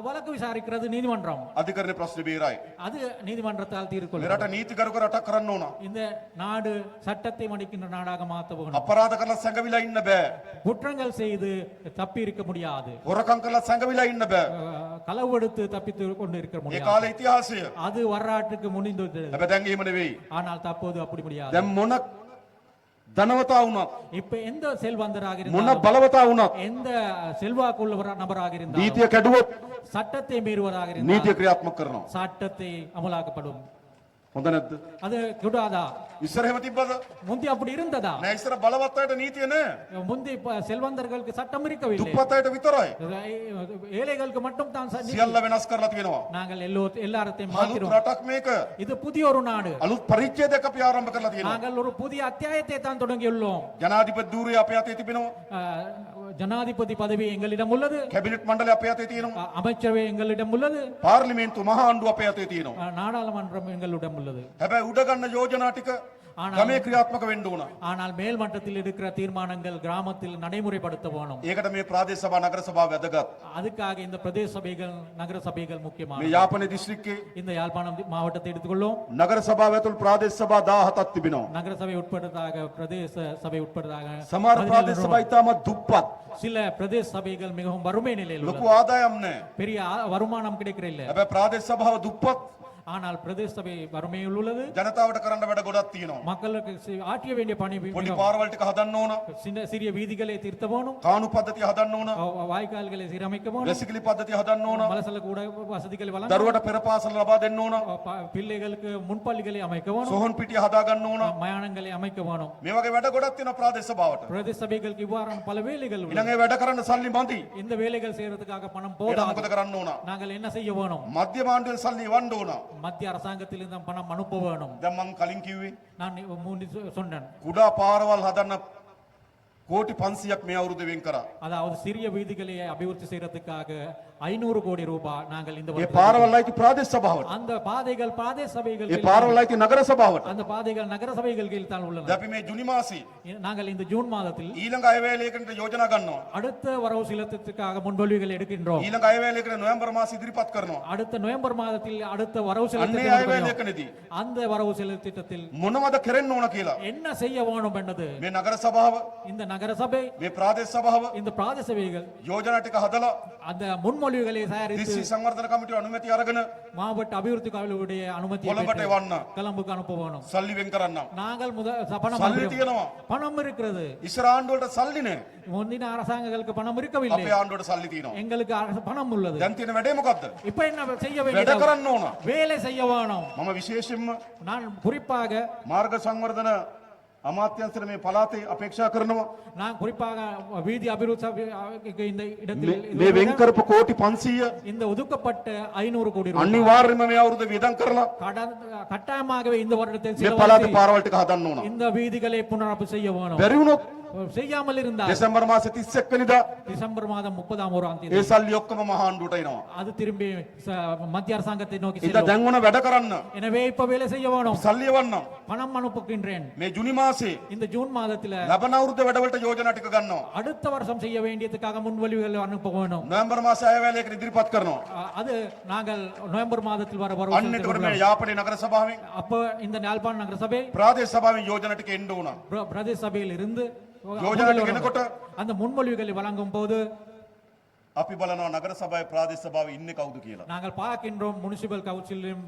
வழக்கு விசாரிக்கிறது நீதிமன்றம். අධිකරණේ ප්‍රශ්න බේරයි. அது நீதிமன்றத்தால் මේ தீர்க்கொள்ளும். රට නීතිගරුක රටක් කරන්න ඕන. இந்த நாடு சட்டத்தை மதிக்கின்ற நாடாக மாற்ற வேண்டும். අපරාධ කරලා සැඟවිලා ඉන්න බෑ. குற்றங்கள் செய்து தப்பி இருக்க முடியாது. හොරකම් කරලා සැඟවිලා ඉන්න බෑ. களவெடுத்து தப்பித்து கொண்டு இருக்க ඒ முடியாது. කාලේ ඉතිහාසය. அது வரலாற்றுக்கு முன்னின்று. හැබැයි දැන් එහෙම නෙවෙයි. ஆனால் தற்போது அப்படி முடியாது. දැන් මොන ධනවතා වුණත් இப்ப எந்த செல்வந்தராக මොන இருந்தாலும், බලවතා වුණත් எந்த செல்வாக்குள்ள நபராக இருந்தாலும், නීතිය කැඩුවොත් சட்டத்தை மீறுவதாக නීතිය இருந்தால் ක්‍රියාත්මක කරනවා. சட்டத்தை அமலாக்கப்படும். හොඳ නැද්ද? அது கூடாதா? ඉස්සර එහෙම තිබ්බද? முந்தி அப்படி இருந்ததா? නෑ ඉස්සර බලවත් අයට නීතිය නෑ. முந்தி செல்வந்தர்களுக்கு சட்டம் இருக்கவில்லை. දුප්පත් අයට විතරයි. ஏழைகளுக்கு மட்டும் தான் සියල්ල වෙනස් කරලා තියෙනවා. நாங்கள் எல்லாத்தையும் අලුත් மாத்திரோம். රටක් මේක. இது புதிய ஒரு நாடு. අලුත් පරිච්ඡේදයක් අපි ආරම්භ කරලා තියෙනවා. நாங்கள் ஒரு புதிய அத்தியாயத்தை தான் தொடங்கியுள்ளோம். ජනාධිපති ධූරය අපේ අතේ තිබෙනවා. ஜனாதிபதி பதவி எங்களிடம் உள்ளது. කැබිනට් මණ්ඩලය අපේ අතේ තියෙනවා. அமைச்சரவை எங்களிடம் உள்ளது. පාර්ලිමේන්තු මහා ආණ්ඩුව අපේ අතේ තියෙනවා. நாடாளுமன்றம் எங்களிடம் உள்ளது. හැබැයි උඩ ගන්න යෝජනා ටික ஆனால் ගමේ ක්‍රියාත්මක වෙන්න ඕන. ஆனால் மேல் மட்டத்தில் இருக்கிற தீர்மானங்கள் கிராமத்தில் நடைமுறைப்படுத்த வேணும். ඒකට මේ ප්‍රාදේශ සභා නගර සභා වැදගත්. அதுக்காக இந்த பிரதேச சபைகள் நகர சபைகள் මේ முக்கியமானது. යාපනයේ දිස්ත්‍රික්කයේ இந்த யாழ்ப்பாணம் மாவட்டத்தை எடுத்துக்கொள்ளும். නගර සභාව ඇතුළු ප්‍රාදේශ සභා 17ක් තිබෙනවා. நகர சபை உட்பட்டதாக பிரதேச சபை உட்பட்டதாக සමහර 17 ප්‍රාදේශ සභා ඉතාමත් දුප්පත්. சில பிரதேச சபைகள் மிகவும் வறுமை நிலையில் ලොකු உள்ளது. ආදායම් නැහැ. பெரிய வருமானம் கிடைக்கிற இல்ல. හැබැයි ප්‍රාදේශ සභාව දුප්පත්. ஆனால் பிரதேச சபை வறுமையில் உள்ளது. ජනතාවට කරන්න වැඩ ගොඩක් තියෙනවා. மக்களுக்கு ஆற்றிய வேண்டிய பணி පොඩි மிகவும். පාරවල් ටික හදන්න ඕන. சிறிய வீதிகளை திருத்த வேணும். කානු පද්ධතිය හදන්න ඕන. வாய்க்கால்களை சீரமைக்க வேணும். වැසිකිලි පද්ධතිය හදන්න ඕන. மலசல கூட வசதிகளை வழங்க දරුවට පෙර පාසල ලබා දෙන්න ඕන. பிள்ளைகளுக்கு முன்பள்ளிகளை அமைக்க வேணும். සොහොන් පිටිය හදා ගන්න ඕන. மயானங்களை அமைக்க வேணும். මේ වගේ වැඩ ගොඩක් තියෙනවා ප්‍රාදේශ සභාවට. பிரதேச சபைகளுக்கு இவ்வாறான பல வேலைகள் உள்ளன. ඊළඟ ඒ වැඩ කරන්න සල්ලි මදි. இந்த வேலைகள் செய்யறதுக்காக பணம் ඒක போதாது. මොකද කරන්න ඕන? நாங்கள் என்ன செய்ய வேணும்? මධ්‍යම ආණ්ඩුවෙන් සල්ලි වන්න ඕන. மத்திய அரசாங்கத்தில் இருந்து பணம் அனுப்ப வேணும். දැන් මං කලින් කිව්වේ நான் முந்தி சொன்னேன். කුඩා පාරවල් හදන්න කෝටි 500ක් මේ අවුරුද්ද වෙන් කරා. அதாவது சிறிய வீதிகளை அபிவிருத்தி செய்யறதுக்காக 500 கோடி ரூபாய் நாங்கள் இந்த ඒ வருடத்தில் පාරවල් අයිති ප්‍රාදේශ සභාවට. அந்த பாதைகள் பிரதேச சபைகள் ඒ පාරවල් අයිති නගර සභාවට. அந்த பாதைகள் நகர சபைகள் கீழ் தான் உள்ளன. දැන් අපි මේ ජුනි මාසේ நாங்கள் இந்த ஜூன் மாதத்தில் ඊළඟ අයවැයලයකට යෝජනා ගන්නවා. அடுத்த வரவு செலுத்தத்துக்காக முன்மொழிவுகள் எடுக்கின்றோம். ඊළඟ අයවැයලයකට නොවැම්බර් මාසේ ඉදිරිපත් කරනවා. அடுத்த நவம்பர் மாதத்தில் அடுத்த வரவு අන්නේ செலுத்த අයවැයලයකදී அந்த வரவு செலவு திட்டத்தில் මොනවද කරන්න ඕන කියලා என்ன செய்ய வேணும் என்பது මේ නගර සභාව இந்த நகர சபை මේ ප්‍රාදේශ සභාව இந்த பிரதேச சபைகள் යෝජනා ටික හදලා அந்த முன்மொழிவுகளை தயாரித்து දිස්ත්‍රික් සංවර්ධන කමිටුව අනුමැතිය අරගෙන மாவட்ட அபிவிருத்தி கழகங்களுடைய அனுமதியை කොළඹට பெற்று එවන්න கொழும்புக்கு அனுப்ப வேணும். සල්ලි වෙන් කරන්නම්. நாங்கள் பணம் සල්ලි அனுப்புகிறோம். තියෙනවා. பணம் இருக்கிறது. ඉස්සර ආණ්ඩුවලට සල්ලි නැහැ. முந்தின அரசாங்கங்களுக்கு பணம் இருக்கவில்லை. අපේ ආණ්ඩුවට සල්ලි තියෙනවා. எங்களுக்கு பணம் உள்ளது. දැන් තියෙන වැඩේ මොකද්ද? இப்ப என்ன செய்ய වැඩ வேண்டியது? කරන්න ඕන. வேலை செய்ய வேணும். මම විශේෂයෙන්ම நான் குறிப்பாக මාර්ග සංවර්ධන අමාත්‍යංශයට මේ පළාතේ අපේක්ෂා කරනවා. நான் குறிப்பாக வீதி அபிவிருத்தி இந்த இடத்தில் මේ වෙන් කරපු කෝටි 500 இந்த ஒதுக்கப்பட்ட 500 கோடி ரூபாய் අනිවාර්යයෙන්ම මේ අවුරුද්ද වියදම් කරලා கட்டாயமாகவே இந்த வருடத்தில் මේ පළාතේ செலவழித்து පාරවල් ටික හදන්න ඕන. இந்த வீதிகளை புனரமைப்பு செய்ய வேணும். බැරි වුණොත් செய்யாமல் இருந்தால் දෙසැම්බර් මාසේ 31 වෙනිදා டிசம்பர் மாதம் 30ஆம் ඒ தேதி සල්ලි ඔක්කොම මහා ආණ්ඩුවට එනවා. அது திரும்பி மத்திய அரசாங்கத்தை நோக்கி ඉතින් செல்லும். දැන් ඕන වැඩ කරන්න எனவே இப்ப வேலை செய்ய வேணும். සල්ලි එවන්නම්. பணம் அனுப்புகின்றேன். මේ ජුනි මාසේ இந்த ஜூன் மாதத்துல ලබන අවුරුද්ද වැඩවලට යෝජනා ටික ගන්නවා. அடுத்த வருஷம் செய்ய வேண்டியதுக்காக முன்வழிவுகள் அனுப்ப வேணும். නොවැම්බර් මාසේ අයවැයලයකට ඉදිරිපත් කරනවා. அது நாங்கள் நவம்பர் மாதத்தில் வர வரவு අන්න එතකොට මේ යාපනයේ නගර සභාවෙන් அப்ப இந்த யாழ்ப்பாண நகர சபை ප්‍රාදේශ සභාවෙන් යෝජනා ටික එන්න ඕන. பிரதேச சபையில் இருந்து යෝජනා ටික එනකොට அந்த முன்மொழிவுகளை வழங்கும் போது අපි බලනවා නගර සභාවේ ප්‍රාදේශ සභාවේ ඉන්නේ කවුද කියලා. நாங்கள் பார்க்கின்றோம் முனிசிபல் கவுன்சிலும்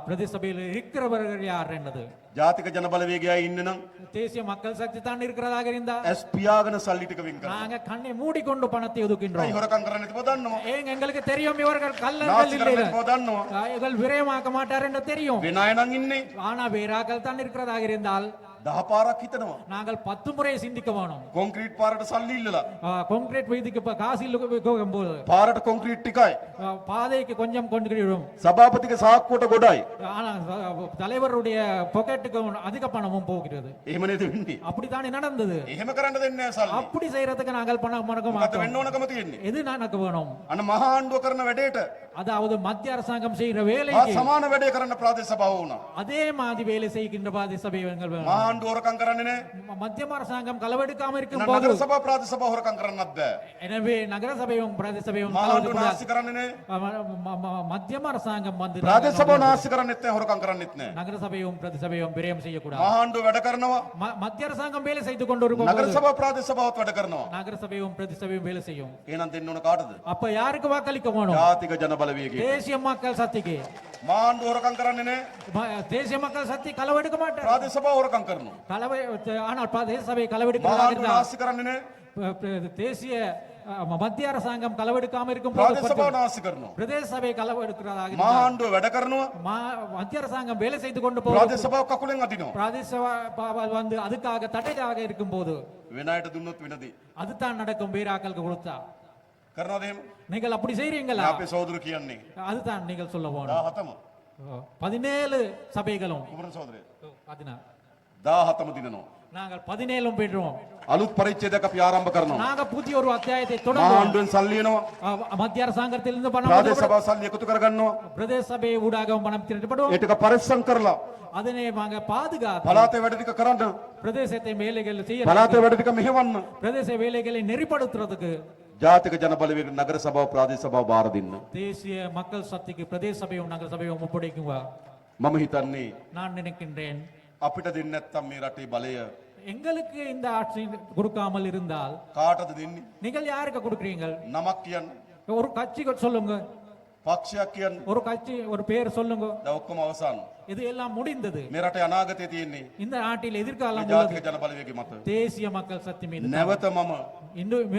பிரதேச சபையில் இருக்கிறவர்கள் யார் என்னது. ජාතික ජන බලවේගයයි ඉන්න නම් தேசிய மக்கள் சக்தி தான் இருக்கிறதாக இருந்தா ඇස් පියාගෙන සල්ලි ටික වෙන් කරනවා. நாங்க கண்ணை மூடிக்கொண்டு பணத்தை ඇයි ஒதுக்கின்றோம். හොරකම් කරන්නේ නැති බව දන්නවා. ஏங்க எங்களுக்கு தெரியும் இவர்கள் கல்லர்கள் නාස්ති කරන්නේ இல்லை නැති බව දන්නවා. இவர்கள் விரயமாக்க மாட்டார் என்று தெரியும். වෙන අය නම් ඉන්නේ. ஆனா வேறாக்கள் தான் இருக்கிறதாக இருந்தால் දහ පාරක් හිතනවා. நாங்கள் 10 முறை சிந்திக்க வேணும் කොන්ක්‍රීට් පාරට සල්ලි ඉල්ලලා. கான்கிரீட் வீதிக்கு இப்ப காசு போது පාරට කොන්ක්‍රීට් ටිකයි. பாதைக்கு கொஞ்சம் கொண்டுகிடும் සභාපතිගේ සාක්කුවට ගොඩයි. ஆனா தலைவருடைய பாக்கெட்டுக்கு அதிக பணமும் போகிறது එහෙම නේද වෙන්නේ? அப்படித்தானே நடந்தது එහෙම කරන්න දෙන්නේ නැහැ සල්ලි. அப்படி செய்யறதுக்கு நாங்கள் பணம் மறக்க මොකද மாட்டோம் වෙන්න ඕනකම තියෙන්නේ? எது எனக்கு வேணும் අන්න මහා ආණ්ඩුව කරන වැඩේට அதாவது மத்திய அரசாங்கம் செய்யற හා வேலைக்கு සමාන වැඩේ කරන්න ප්‍රාදේශ සභාව වුණා. அதே மாதிரி வேலை செய்கின்ற பாதி சபைகள் வேணும் මහා ආණ්ඩුව හොරකම් කරන්නේ නැහැ. மத்திய அரசாங்கம் களவெடுக்காம இருக்கும் නගර போது සභා ප්‍රාදේශ සභාව හොරකම් කරන්නත් බෑ. எனவே நகர சபையும் பிரதேச சபையும் මහා ආණ්ඩුව களவெடுக்கூடாது. නාස්ති කරන්නේ නැහැ. மத்திய அரசாங்கம் வந்து ප්‍රාදේශ සභාව නාස්ති කරන්නෙත් නැහැ හොරකම් කරන්නෙත් නැහැ. நகர சபையும் பிரதேச சபையும் விரயம் செய்யக்கூடாது මහා ආණ්ඩුව වැඩ කරනවා. மத்திய அரசாங்கம் வேலை செய்து கொண்டு இருக்கும் නගර සභාව ප්‍රාදේශ සභාවත් වැඩ කරනවා. நகர சபையும் பிரதேச சபையும் வேலை செய்யும் එහෙනම් දෙන්න ඕන කාටද? அப்ப யாருக்கு வாக்களிக்க வேணும் ජාතික ජන බලවේගය. தேசிய மக்கள் சக்திக்கு මහා ආණ්ඩුව හොරකම් කරන්නේ නැහැ. தேசிய மக்கள் சக்தி களவெடுக்க மாட்டார் ප්‍රාදේශ සභාව හොරකම් කරනවා. ஆனால் பிரதேச சபை களவெடுக்க මහා ආණ්ඩුව නාස්ති කරන්නේ නැහැ. தேசிய மத்திய அரசாங்கம் களவெடுக்காம இருக்கும் ප්‍රාදේශ සභාව போது නාස්ති කරනවා. பிரதேச சபை களவெடுக்கிறதாக මහා ආණ්ඩුව වැඩ කරනවා. மத்திய அரசாங்கம் வேலை செய்து கொண்டு போகும் ප්‍රාදේශ සභාව කකුලෙන් අදිනවා. பிரதேச சபை வந்து அதுக்காக தடையாக இருக்கும் போது වෙන අයට දුන්නොත් වෙනදී. அதுதான் நடக்கும் வீராக்களுக்கு கொடுத்தா කරනවද එහෙම? நீங்கள் அப்படி செய்றீங்களா අපේ සහෝදරු කියන්නේ. அதுதான் நீங்கள் சொல்ல போகணும் 17ම. 17 சபைகளும் කුමන සහෝදරය? 16 17ම දිනනවා. நாங்கள் 17 பெற்றோம் අලුත් පරිච්ඡේදයක් අපි ආරම්භ කරනවා. நாங்க புதிய ஒரு அத்தியாயத்தை මහා தொடங்குவோம் ආණ්ඩුවෙන් සල්ලි එනවා. மத்திய அரசாங்கத்திலிருந்து பணம் ප්‍රාදේශ வந்து සභාව සල්ලි එකතු කරගන්නවා. பிரதேச சபை ஊடாகவும் பணம் திரட்டப்படும் ඒ ටික පරිස්සම් කරලා அதனை நாங்க பாதுகாத்து පළාතේ වැඩ ටික කරන්න. பிரதேசத்தை வேலைகள் செய்ய පළාතේ වැඩ ටික මෙහෙවන්න. பிரதேச வேலைகளை நெறிப்படுத்துறதுக்கு ජාතික ජන බලවේග නගර සභාව ප්‍රාදේශ සභාව බාර දෙන්න. தேசிய மக்கள் சக்திக்கு பிரதேச சபையும் நகர சபையும் ஒப்படைக்குவா මම හිතන්නේ நான் நினைக்கின்றேன் අපිට දෙන්නේ නැත්තම් මේ රටේ බලය எங்களுக்கு இந்த ஆட்சி கொடுக்காமல் இருந்தால் කාටද දෙන්නේ? நீங்கள் யாருக்கு கொடுக்குறீங்கள் නමක් කියන්න. ஒரு கட்சி சொல்லுங்க පක්ෂයක් කියන්න. ஒரு கட்சி ஒரு பேர் சொல்லுங்க දැන් ඔක්කොම අවසන්. இது எல்லாம் முடிந்தது මේ රටේ අනාගතය තියෙන්නේ இந்த நாட்டில் මේ எதிர்காலம் ජාතික உள்ளது ජන බලවේගය මත. தேசிய மக்கள் சக்தி மீது නැවත මම இன்னும்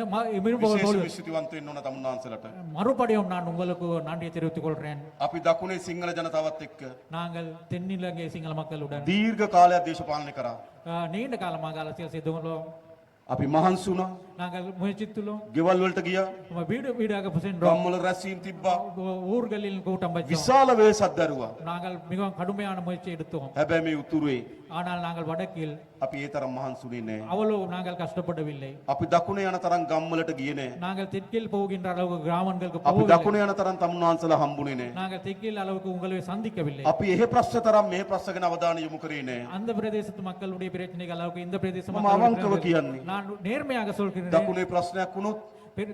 විශේෂ විශ්වවිද්‍යාලන්ත වෙන්න ඕන තමුන්නාන්සලට. மறுபடியும் நான் உங்களுக்கு நன்றியை தெரிவித்துக் கொள்கிறேன் අපි දකුණේ සිංහල ජනතාවත් එක්ක நாங்கள் தென்னிலங்கை சிங்கள மக்களுடன் දීර්ඝ කාලයක් දේශපාලනය කරා. நீண்ட காலமாக அரசியல் செய்து கொண்டோம் අපි මහන්සි වුණා. நாங்கள் முயற்சித்துள்ளோம் ගෙවල් වලට ගියා. நம்ம வீடு வீடாக சென்றோம் ගම්වල රැස්වීම් තිබ්බා. ஊர்களில் கூட்டம் வச்சோம் විශාල වේසක් දරුවා. நாங்கள் மிகவும் கடுமையான முயற்சி எடுத்தோம் හැබැයි මේ උතුරේ ஆனால் நாங்கள் வடக்கில் අපි ඒ තරම් මහන්සි වුණේ නැහැ. அவ்வளவு நாங்கள் கஷ்டப்படவில்லை අපි දකුණේ යන තරම් ගම්වලට ගියේ නැහැ. நாங்கள் தெற்கில் போகின்ற அளவுக்கு கிராமங்களுக்கு අපි போகவில்லை දකුණේ යන තරම් තමුන්නාන්සලා හම්බුනේ නැහැ. நாங்கள் தெற்கில் அளவுக்கு உங்களை சந்திக்கவில்லை අපි එහෙ ප්‍රශ්න තරම් මේ ප්‍රශ්න ගැන අවධානය යොමු කරේ නැහැ. அந்த பிரதேசத்து மக்களுடைய பிரச்சனைகள் அளவுக்கு இந்த பிரதேச මම மக்களுடைய අවංකව කියන්නේ. நான் நேர்மையாக சொல்கிறேன் දකුණේ ප්‍රශ්නයක් වුණොත්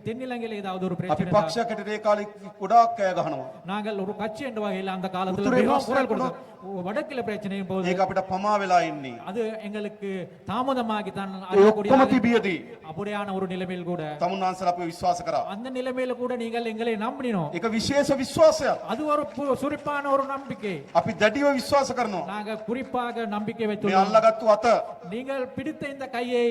தென்னிலங்கையில் ஏதாவது ஒரு අපි பிரச்சனை පක්ෂයක් හැටියට ඒ කාලේ ගොඩාක් කෑ ගහනවා. நாங்கள் ஒரு கட்சி என்ற வகையில் அந்த காலத்தில் உத்தரவு மிகவும் வாசனை குரல் கொடுத்தோம் வடக்கில பிரச்சனையும் போது ඒක අපිට පමා වෙලා ඉන්නේ. அது எங்களுக்கு தாமதமாகி தான் ඒ ඔක්කොම තිබියදී அப்படியான ஒரு நிலைமையில் கூட තමුන්නාන්සලා අපිව විශ්වාස කරා. அந்த நிலைமையில கூட நீங்கள் எங்களை நம்பினோம் ඒක විශේෂ විශ්වාසයක්. அது ஒரு சுரிப்பான ஒரு நம்பிக்கை අපි දැඩිව විශ්වාස කරනවා. நாங்க குறிப்பாக நம்பிக்கை මේ வைத்துள்ளோம் අල්ලගත්තු අත நீங்கள் பிடித்த இந்த கையை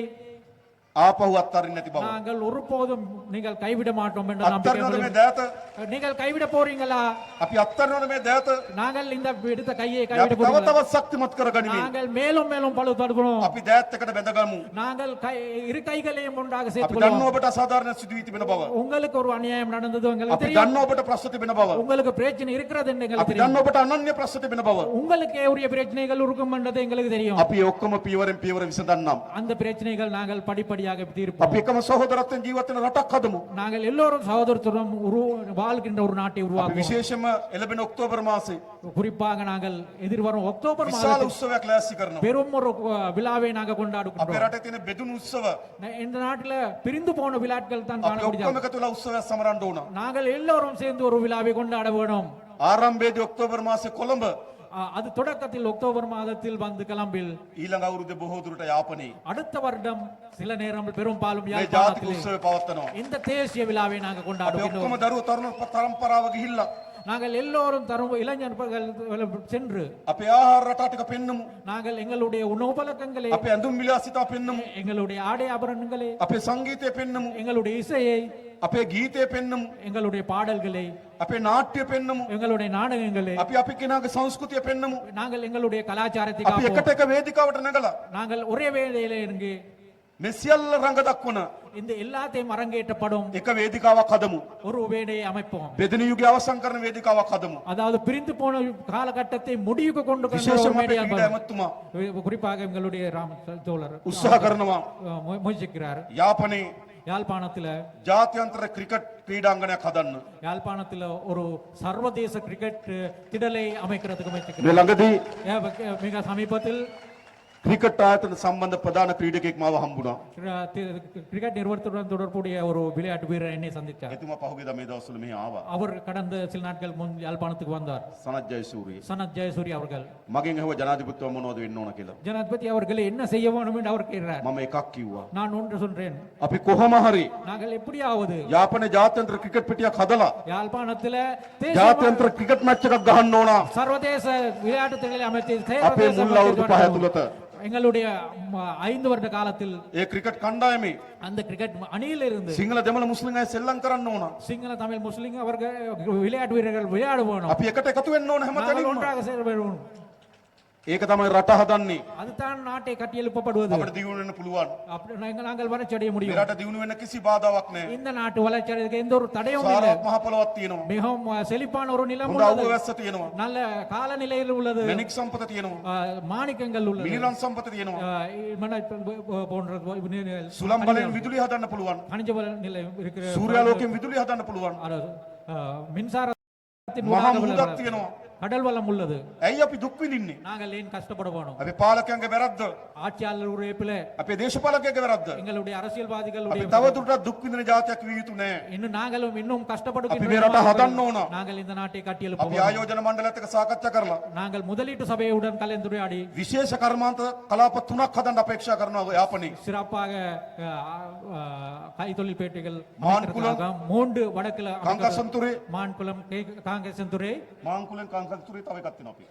ආපහු අත්හරින්න නැති බව. நாங்கள் ஒருபோதும் நீங்கள் கைவிட மாட்டோம் என்ற நம்பிக்கை අත්හරිනවද මේ எங்களுக்கு- දෑත? நீங்கள் கைவிட போறீங்களா අපි අත්හරිනවද මේ දෑත? நாங்கள் இந்த எடுத்த கையை අපි கைவிட තව போறீங்களா තවත් ශක්තිමත් කරගනිමින් நாங்கள் மேலும் மேலும் பழுப்படுவோம் අපි දෑත් එකට බැඳගමු. நாங்கள் இரு கைகளையும் ஒன்றாக අපි சேர்த்துக் දන්නවා கொள்வோம் ඔබට අසාධාරණ සිදුවී තිබෙන බව. உங்களுக்கு ஒரு அநியாயம் நடந்தது உங்களுக்கு අපි தெரியும் දන්නවා ඔබට ප්‍රශ්න තිබෙන බව. உங்களுக்கு பிரச்சனை இருக்கிறது என்று எங்களுக்கு අපි தெரியும் දන්නවා ඔබට අනන්‍ය ප්‍රශ්න තිබෙන බව. உங்களுக்கு உரிய பிரச்சனைகள் இருக்கும் என்றது எங்களுக்கு தெரியும் අපි ඔක්කොම පියවරෙන් පියවර විසඳන්නම්. அந்த பிரச்சனைகள் நாங்கள் படிப்படியாக தீர்ப்போம் අපි එකම සහෝදරත්වයෙන් ජීවත් වෙන රටක් හදමු. நாங்கள் எல்லோரும் சகோதரத்துடன் வாழ்கின்ற ஒரு நாட்டை අපි உருவாக்குவோம் විශේෂම එළබෙන ඔක්තෝබර් මාසේ குறிப்பாக நாங்கள் எதிர்வரும் அக்டோபர் විශාල மாதத்தில் උත්සවයක් ලෑස්ති කරනවා. பெரும் ஒரு விழாவை நாங்கள் අපේ கொண்டாடுகின்றோம் රටේ තියෙන බෙදුණු උත්සව இந்த நாட்டில் பிரிந்து போன விழாக்கள் தான் காண අපි முடியாது ඔක්කොම එකතු වෙලා උත්සවයක් සමරන්න ඕන. நாங்கள் எல்லோரும் சேர்ந்து ஒரு விழாவை கொண்டாட வேணும் ආරම්භයේදී ඔක්තෝබර් මාසේ කොළඹ அது தொடக்கத்தில் அக்டோபர் மாதத்தில் வந்து கிளம்பில் ඊළඟ අවුරුද්දේ බොහෝ දුරට යාපනයේ அடுத்த வருடம் சில நேரம் பெரும்பாலும் මේ ජාතික யாழ்ப்பாணத்திலே උත්සවය පවත්වනවා. இந்த தேசிய விழாவை நாங்கள் අපි கொண்டாடுகின்றோம் ඔක්කොම දරුවෝ තරුණ පරම්පරාව ගිහිල්ලා நாங்கள் எல்லோரும் தரும் இளைஞர்கள் சென்று අපේ ආහාර රටා ටික පෙන්නමු. நாங்கள் எங்களுடைய உணவு பழக்கங்களை අපේ ඇඳුම් විලාසිතා පෙන්නමු. எங்களுடைய ஆடை ஆபரணங்களை අපේ සංගීතය පෙන්නමු. எங்களுடைய இசையை අපේ ගීතය පෙන්නමු. எங்களுடைய பாடல்களை අපේ නාට්‍ය පෙන්නමු. எங்களுடைய நாடகங்களை අපි කෙනාගේ සංස්කෘතිය පෙන්නමු. நாங்கள் எங்களுடைய கலாச்சாரத்தை අපි காப்போம். එකට එක වේදිකාවට නැගලා நாங்கள் ஒரே வேளையில இருந்து මේ සියල්ල රඟ දක්වන இந்த எல்லாத்தையும் அரங்கேற்றப்படும் එක වේදිකාවක් හදමු. ஒரு வேடையை அமைப்போம். බෙදෙන යුගය අවසන් කරන වේදිකාවක් හදමු. அதாவது பிரிந்து போன காலகட்டத்தை முடிவுக்கு கொண்டு வந்த ஒரு විශේෂයෙන්ම மேடையை අපේ ක්‍රීඩා அமைப்போம். ඇමතුමා குறிப்பாக எங்களுடைய ராம் தோழர் උත්සාහ කරනවා முயற்சிக்கிறார். යාපනයේ யாழ்ப்பாணத்துல ජාත්‍යන්තර ක්‍රිකට් ක්‍රීඩාංගණයක් හදන්න. யாழ்ப்பாணத்துல ஒரு சர்வதேச கிரிக்கெட் திடலை அமைக்கிறதுக்கு මේ முயற்சிக்கிறார். ළඟදී மிக சமீபத்தில் ක්‍රිකට් ආයතන සම්බන්ධ ප්‍රධාන ක්‍රීඩකෙක් මාව හම්බුණා. கிரிக்கெட் நிறுவனத்துடன் தொடர்புடைய ஒரு விளையாட்டு வீரர் என்னை சந்தித்தார். එතුමා පහුගියදා මේ දවස්වල මෙහි ආවා. அவர் கடந்த சில நாட்கள் முன் யாழ்ப்பாணத்துக்கு வந்தார். සනත් ජයසූරිය. சனத் ஜெயசூரி அவர்கள் මගෙන් ඇහුවා ජනාධිපතිතුමා මොනවද වෙන්න ඕන කියලා. ஜனாதிபதி அவர்களை என்ன செய்ய வேண்டும் என்று அவர் கேட்டார். මම එකක් කිව්වා. நான் ஒன்று சொல்றேன். අපි කොහොම හරි நாங்கள் எப்படியாவது යාපනයේ ජාත්‍යන්තර ක්‍රිකට් පිටියක් හදලා யாழ்ப்பாணத்துல ජාත්‍යන්තර ක්‍රිකට් මැච් එකක් ගහන්න ඕන. சர்வதேச விளையாட்டு திடலை அமைத்து අපේ මුල් අවුරුදු 5 ඇතුළත எங்களுடைய 5 வருட காலத்தில் ඒ ක්‍රිකට් කණ්ඩායමේ அந்த கிரிக்கெட் அணியில் இருந்து සිංහල දෙමළ මුස්ලිම් අය සෙල්ලම් කරන්න ඕන. சிங்கள தமிழ் முஸ்லிம் அவர்கள் விளையாட்டு வீரர்கள் விளையாட வேணும். අපි එකට එකතු වෙන්න ඕන நாங்கள் හැමතැනම. ஒன்றாக சேர வேண்டும். ඒක තමයි රට හදන්නේ. அதுதான் நாட்டை கட்டியெழுப்பப்படுவது. අපිට දියුණු වෙන්න පුළුවන්. அப்படி நாங்கள் வளர்ச்சி அடைய මේ முடியும். රට දියුණු වෙන්න කිසි බාධාවක් නැහැ. இந்த நாட்டு வளர்ச்சி அடைவதற்கு எந்த ஒரு தடையும் இல்லை. සාරවත් මහ පොළොවක් තියෙනවා. மிகவும் செழிப்பான ஒரு நிலம் හොඳ உள்ளது. අවුව වැස්ස තියෙනවා. நல்ல காலநிலையில் உள்ளது. මැණික් සම්පත තියෙනවා. மாணிக்கங்கள் உள்ளது. මිනිරන් සම්පත තියෙනවා. போன்ற සුළම් බලෙන් විදුලි හදන්න පුළුවන්. கனிஜ வள நிலை இருக்கிற සූර්යාලෝකයෙන් විදුලි හදන්න පුළුවන්. மின்சாரத்தின் මහා ஊடாக මුහුදක් வளர்ற තියෙනවා. கடல் வளம் உள்ளது. ඇයි අපි දුක් විඳින්නේ? நாங்கள் ஏன் கஷ்டப்பட வேணும்? අපි පාලකයන්ගේ වැරද්ද. ஆட்சியாளர் உழைப்பில අපේ දේශපාලකයන්ගේ වැරද්ද. எங்களுடைய அரசியல்வாதிகளுடைய අපි තවදුරටත් දුක් විඳින ජාතියක් විය යුතු නැහැ. இன்னும் நாங்களும் இன்னும் අපි கஷ்டப்படுகின்ற මේ රට හදන්න ඕන. நாங்கள் இந்த நாட்டை අපි கட்டியெழுப்ப ආයෝජන මණ්ඩලයත් එක්ක සාකච්ඡා කරලා நாங்கள் முதலீட்டு சபையுடன் கலந்துரையாடி විශේෂ කර්මාන්ත කලාප 3ක් හදන්න අපේක්ෂා කරනවා යාපනයේ. சிறப்பாக கைத்தொழில் பேட்டைகள் மான்குளம், அமைக்கிறதுக்காக 3 வடக்குல කංකසන්තුරේ மான்குளம் காங்கேசன்துறை මාංකුලෙන් කංකසන්තුරේ තව එකක් තියෙනවා අපි.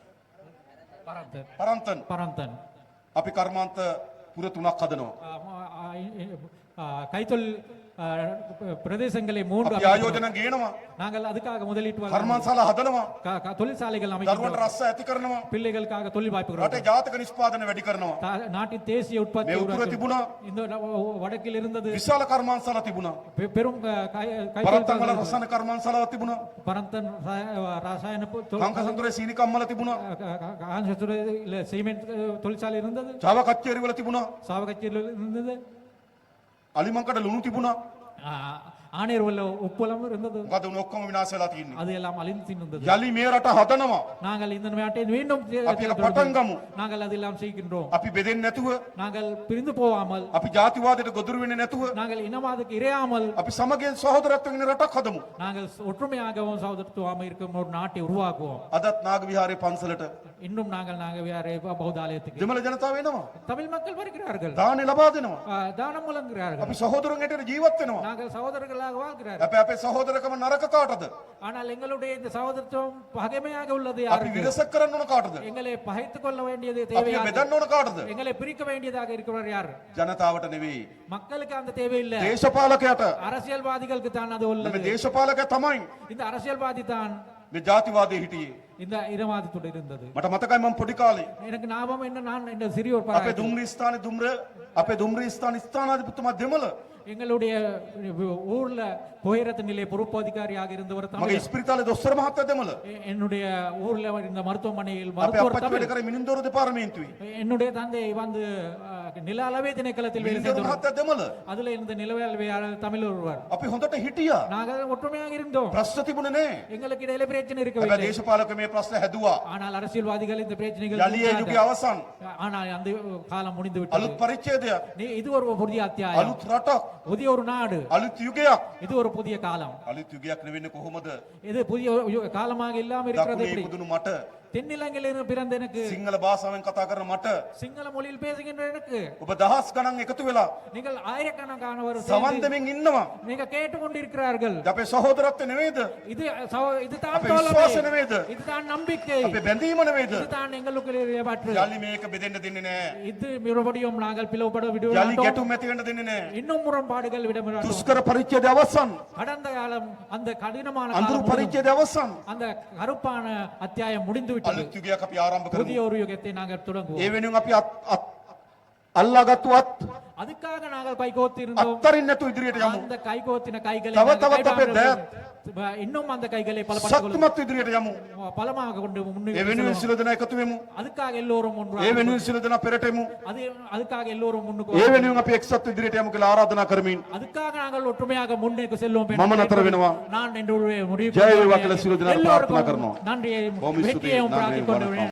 பரந்தன் පරන්තන් பரந்தன் අපි කර්මාන්ත පුර 3ක් හදනවා. கைத்தொழில் பிரதேசங்களை 3 අපි ආයෝජන ගේනවා. நாங்கள் அதுக்காக முதலீட்டு කර්මාන්තශාලා හදනවා. தொழிற்சாலைகள் දරුවන්ට அமைக்கிறோம். රස්ස ඇති කරනවා. பிள்ளைகளுக்காக தொழில் வாய்ப்புகள் රටේ ජාතක නිෂ්පාදනය වැඩි කරනවා. நாட்டின் தேசிய உற்பத்தி මේ උතුර තිබුණා. இந்த வடக்கில் இருந்தது විශාල කර්මාන්තශාලා තිබුණා. பெரும் පරත්තන් වල රසායන කර්මාන්තශාලාවක් තිබුණා. பரந்தன் ரசாயன කංකසන්තුරේ සීනි කම්මල තිබුණා. சிமெண்ட் தொழிற்சாலை இருந்தது. ජාව කච්චේරි වල තිබුණා. சாவகச்சேரியில் இருந்தது. අලිමංකඩ ලුණු තිබුණා. ஆணையர்வல்ல உப்பளம் இருந்தது. මොකද උන් ඔක්කොම විනාශ වෙලා තියෙන්නේ. அது எல்லாம் அழிந்து இருந்தது. යලි මේ රට හදනවා. நாங்கள் இந்த நாட்டை மீண்டும் අපි ඒක පටන් ගමු. நாங்கள் அதெல்லாம் செய்கின்றோம். අපි බෙදෙන්නේ නැතුව, நாங்கள் பிரிந்து போகாமல், අපි ජාතිවාදයට ගොදුරු වෙන්නේ නැතුව, நாங்கள் இனவாதத்துக்கு இரையாமல், අපි සමගියෙන් සහෝදරත්වයෙන් ඉන්න රටක් හදමු. நாங்கள் ஒற்றுமையாகவும் சகோதரத்துவமாக இருக்கும் ஒரு நாட்டை உருவாக்குவோம். අදත් නාග විහාරයේ පන්සලට இன்னும் நாங்கள் பௌத்த ஆலயத்துக்கு දෙමළ ජනතාව එනවා. தமிழ் மக்கள் வருகிறார்கள். දානෙ ලබා දෙනවා. தானம் வழங்குகிறார்கள். අපි සහෝදරන් හැටියට ජීවත් වෙනවා. நாங்கள் சகோதரர்களாக வாழ்கிறார்கள். අපේ අපේ සහෝදරකම නරක කාටද? ஆனால் எங்களுடைய இந்த சகோதரத்துவம் பகைமையாக உள்ளது අපි யாருக்கு? විරසක් කරන්න ඕන කාටද? எங்களை பகைத்துக் கொள்ள வேண்டியது අපි தேவையா? බෙදන්න ඕන කාටද? எங்களை பிரிக்க வேண்டியதாக இருக்கிறவர் யார்? ජනතාවට නෙවෙයි. மக்களுக்கு அந்த தேவை இல்ல. දේශපාලකයට. அரசியல்வாதிகளுக்கு தான் அது මේ உள்ளது. දේශපාලකයා තමයි இந்த அரசியல்வாதி தான் මේ ජාතිවාදයේ හිටියේ. இந்த இனவாதத்தோடு இருந்தது. මට මතකයි මම පොඩි කාලේ எனக்கு ஞாபகம் என்ன, நான் இந்த சிறியோர் අපේ දුම්රිය ස්ථානයේ අපේ දුම්රිය ස්ථාන ස්ථානාධිපතිතුමා දෙමළ. எங்களுடைய ஊர்ல போயிரத்து நிலை பொறுப்பு அதிகாரியாக இருந்தவர் මගේ தமிழர். ඉස්පිරිතාලේ දොස්තර මහත්තයා දෙමළ. என்னுடைய ஊர்ல இந்த மருத்துவமனையில் අපේ மருத்துவர் අපච්චි වැඩ தமிழ். කරේ මිනින්දොර දෙපාර්තමේන්තුවේ. என்னுடைய தந்தை வந்து நில அளவை திணைக்களத்தில் வேலை මිනින්දොර செய்தவர். මහත්තයා දෙමළ. அதுல இருந்த நிலவேல்வையாளர் தமிழ் ஒருவர். අපි හොඳට හිටියා. நாங்கள் ஒற்றுமையாக இருந்தோம். ප්‍රශ්න තිබුණේ නෑ. எங்களுக்கு இடையில பிரச்சனை හැබැයි இருக்கவில்லை. දේශපාලක මේ ප්‍රශ්න හැදුවා. ஆனால் அரசியல்வாதிகள் இந்த பிரச்சனைகள் යලි ඒ යුගයේ අවසන්. ஆனால் அந்த காலம் முடிந்து விட்டது. අලුත් පරිච්ඡේදයක්. இது ஒரு புதிய அத்தியாயம். අලුත් රටක්. புதிய ஒரு நாடு. අලුත් යුගයක්. இது ஒரு புதிய காலம். අලුත් යුගයක් නෙවෙන්නේ කොහොමද? இது புதிய காலமாக இல்லாம இருக்கிறது දකුණේ எப்படி? ඉපදුණු මට தென்னிலங்கையிலிருந்து பிறந்த எனக்கு සිංහල භාෂාවෙන් කතා කරන මට சிங்கள மொழியில் பேசுகின்ற எனக்கு ඔබ දහස් ගණන් එකතු වෙලා நீங்கள் ஆயிரக்கணக்கானவர் සවන් சேர்ந்து දෙමින් ඉන්නවා. நீங்க கேட்டுக்கொண்டிருக்கிறார்கள் අපේ සහෝදරත්වය නෙවෙයිද? இதுதான் අපේ தோழமை, විශ්වාසය නෙවෙයිද? இதுதான் நம்பிக்கை, අපේ බැඳීම නෙවෙයිද? இதுதான் எங்களுக்குரிய பற்று. යලි මේක බෙදෙන්න දෙන්නේ නැහැ. இது மறுபடியும் நாங்கள் பிளவுபட යලි விடுவோம். ගැටුම් ඇති වෙන්න දෙන්නේ නැහැ. இன்னும் முரண்பாடுகள் விட மாட்டோம். දුෂ්කර පරිච්ඡේදය අවසන්. கடந்த காலம் அந்த கடினமான අඳුරු காலம் முடிந்து- පරිච්ඡේදය අවසන්. அந்த கருப்பான அத்தியாயம் முடிந்து விட்டது. අලුත් යුගයක් අපි ආරම්භ කරමු. புதிய ஒரு யுகத்தை நாங்கள் ඒ தொடங்குவோம். වෙනුවෙන් අපි අල්ලාගත්තු அதுக்காக நாங்கள் கைகோத்து இருந்தோம். අත්තරින් නැතු ඉදිරියට යමු. அந்த கைகோத்தின கைகளை தவ நாங்கள் தவ தவ கைமாற- இன்னும் அந்த கைகளை பலப்படுத்திக் සත්‍යමත් ඉදිරියට යමු. பலமாக கொண்டு ඒ முன்னேறி වෙනුවෙන් செல்வோம். සියලු දෙනා එකතු වෙමු. அதுக்காக எல்லோரும் ஒன்று ඒ වෙනුවෙන් සියලු දෙනා පෙරට එමු. அதுக்காக எல்லோரும் முன்னுக்கு ඒ වෙනුවෙන් අපි එක්සත් ඉදිරියට යමු කියලා ආරාධනා කරමින් அதுக்காக நாங்கள் ஒற்றுமையாக முன்னேக்கு செல்வோம் என்று මම නතර වෙනවා. நான் என்று முடிவு ජය වේවා කියලා සියලු දෙනාට எல்லோருக்கும் ප්‍රාර්ථනා කරනවා. நன்றியை බොහොම ස්තුතියි. வெற்றியையும் නන්දියෙන් பிரார்த்திக் கொண்டு වන්දනා.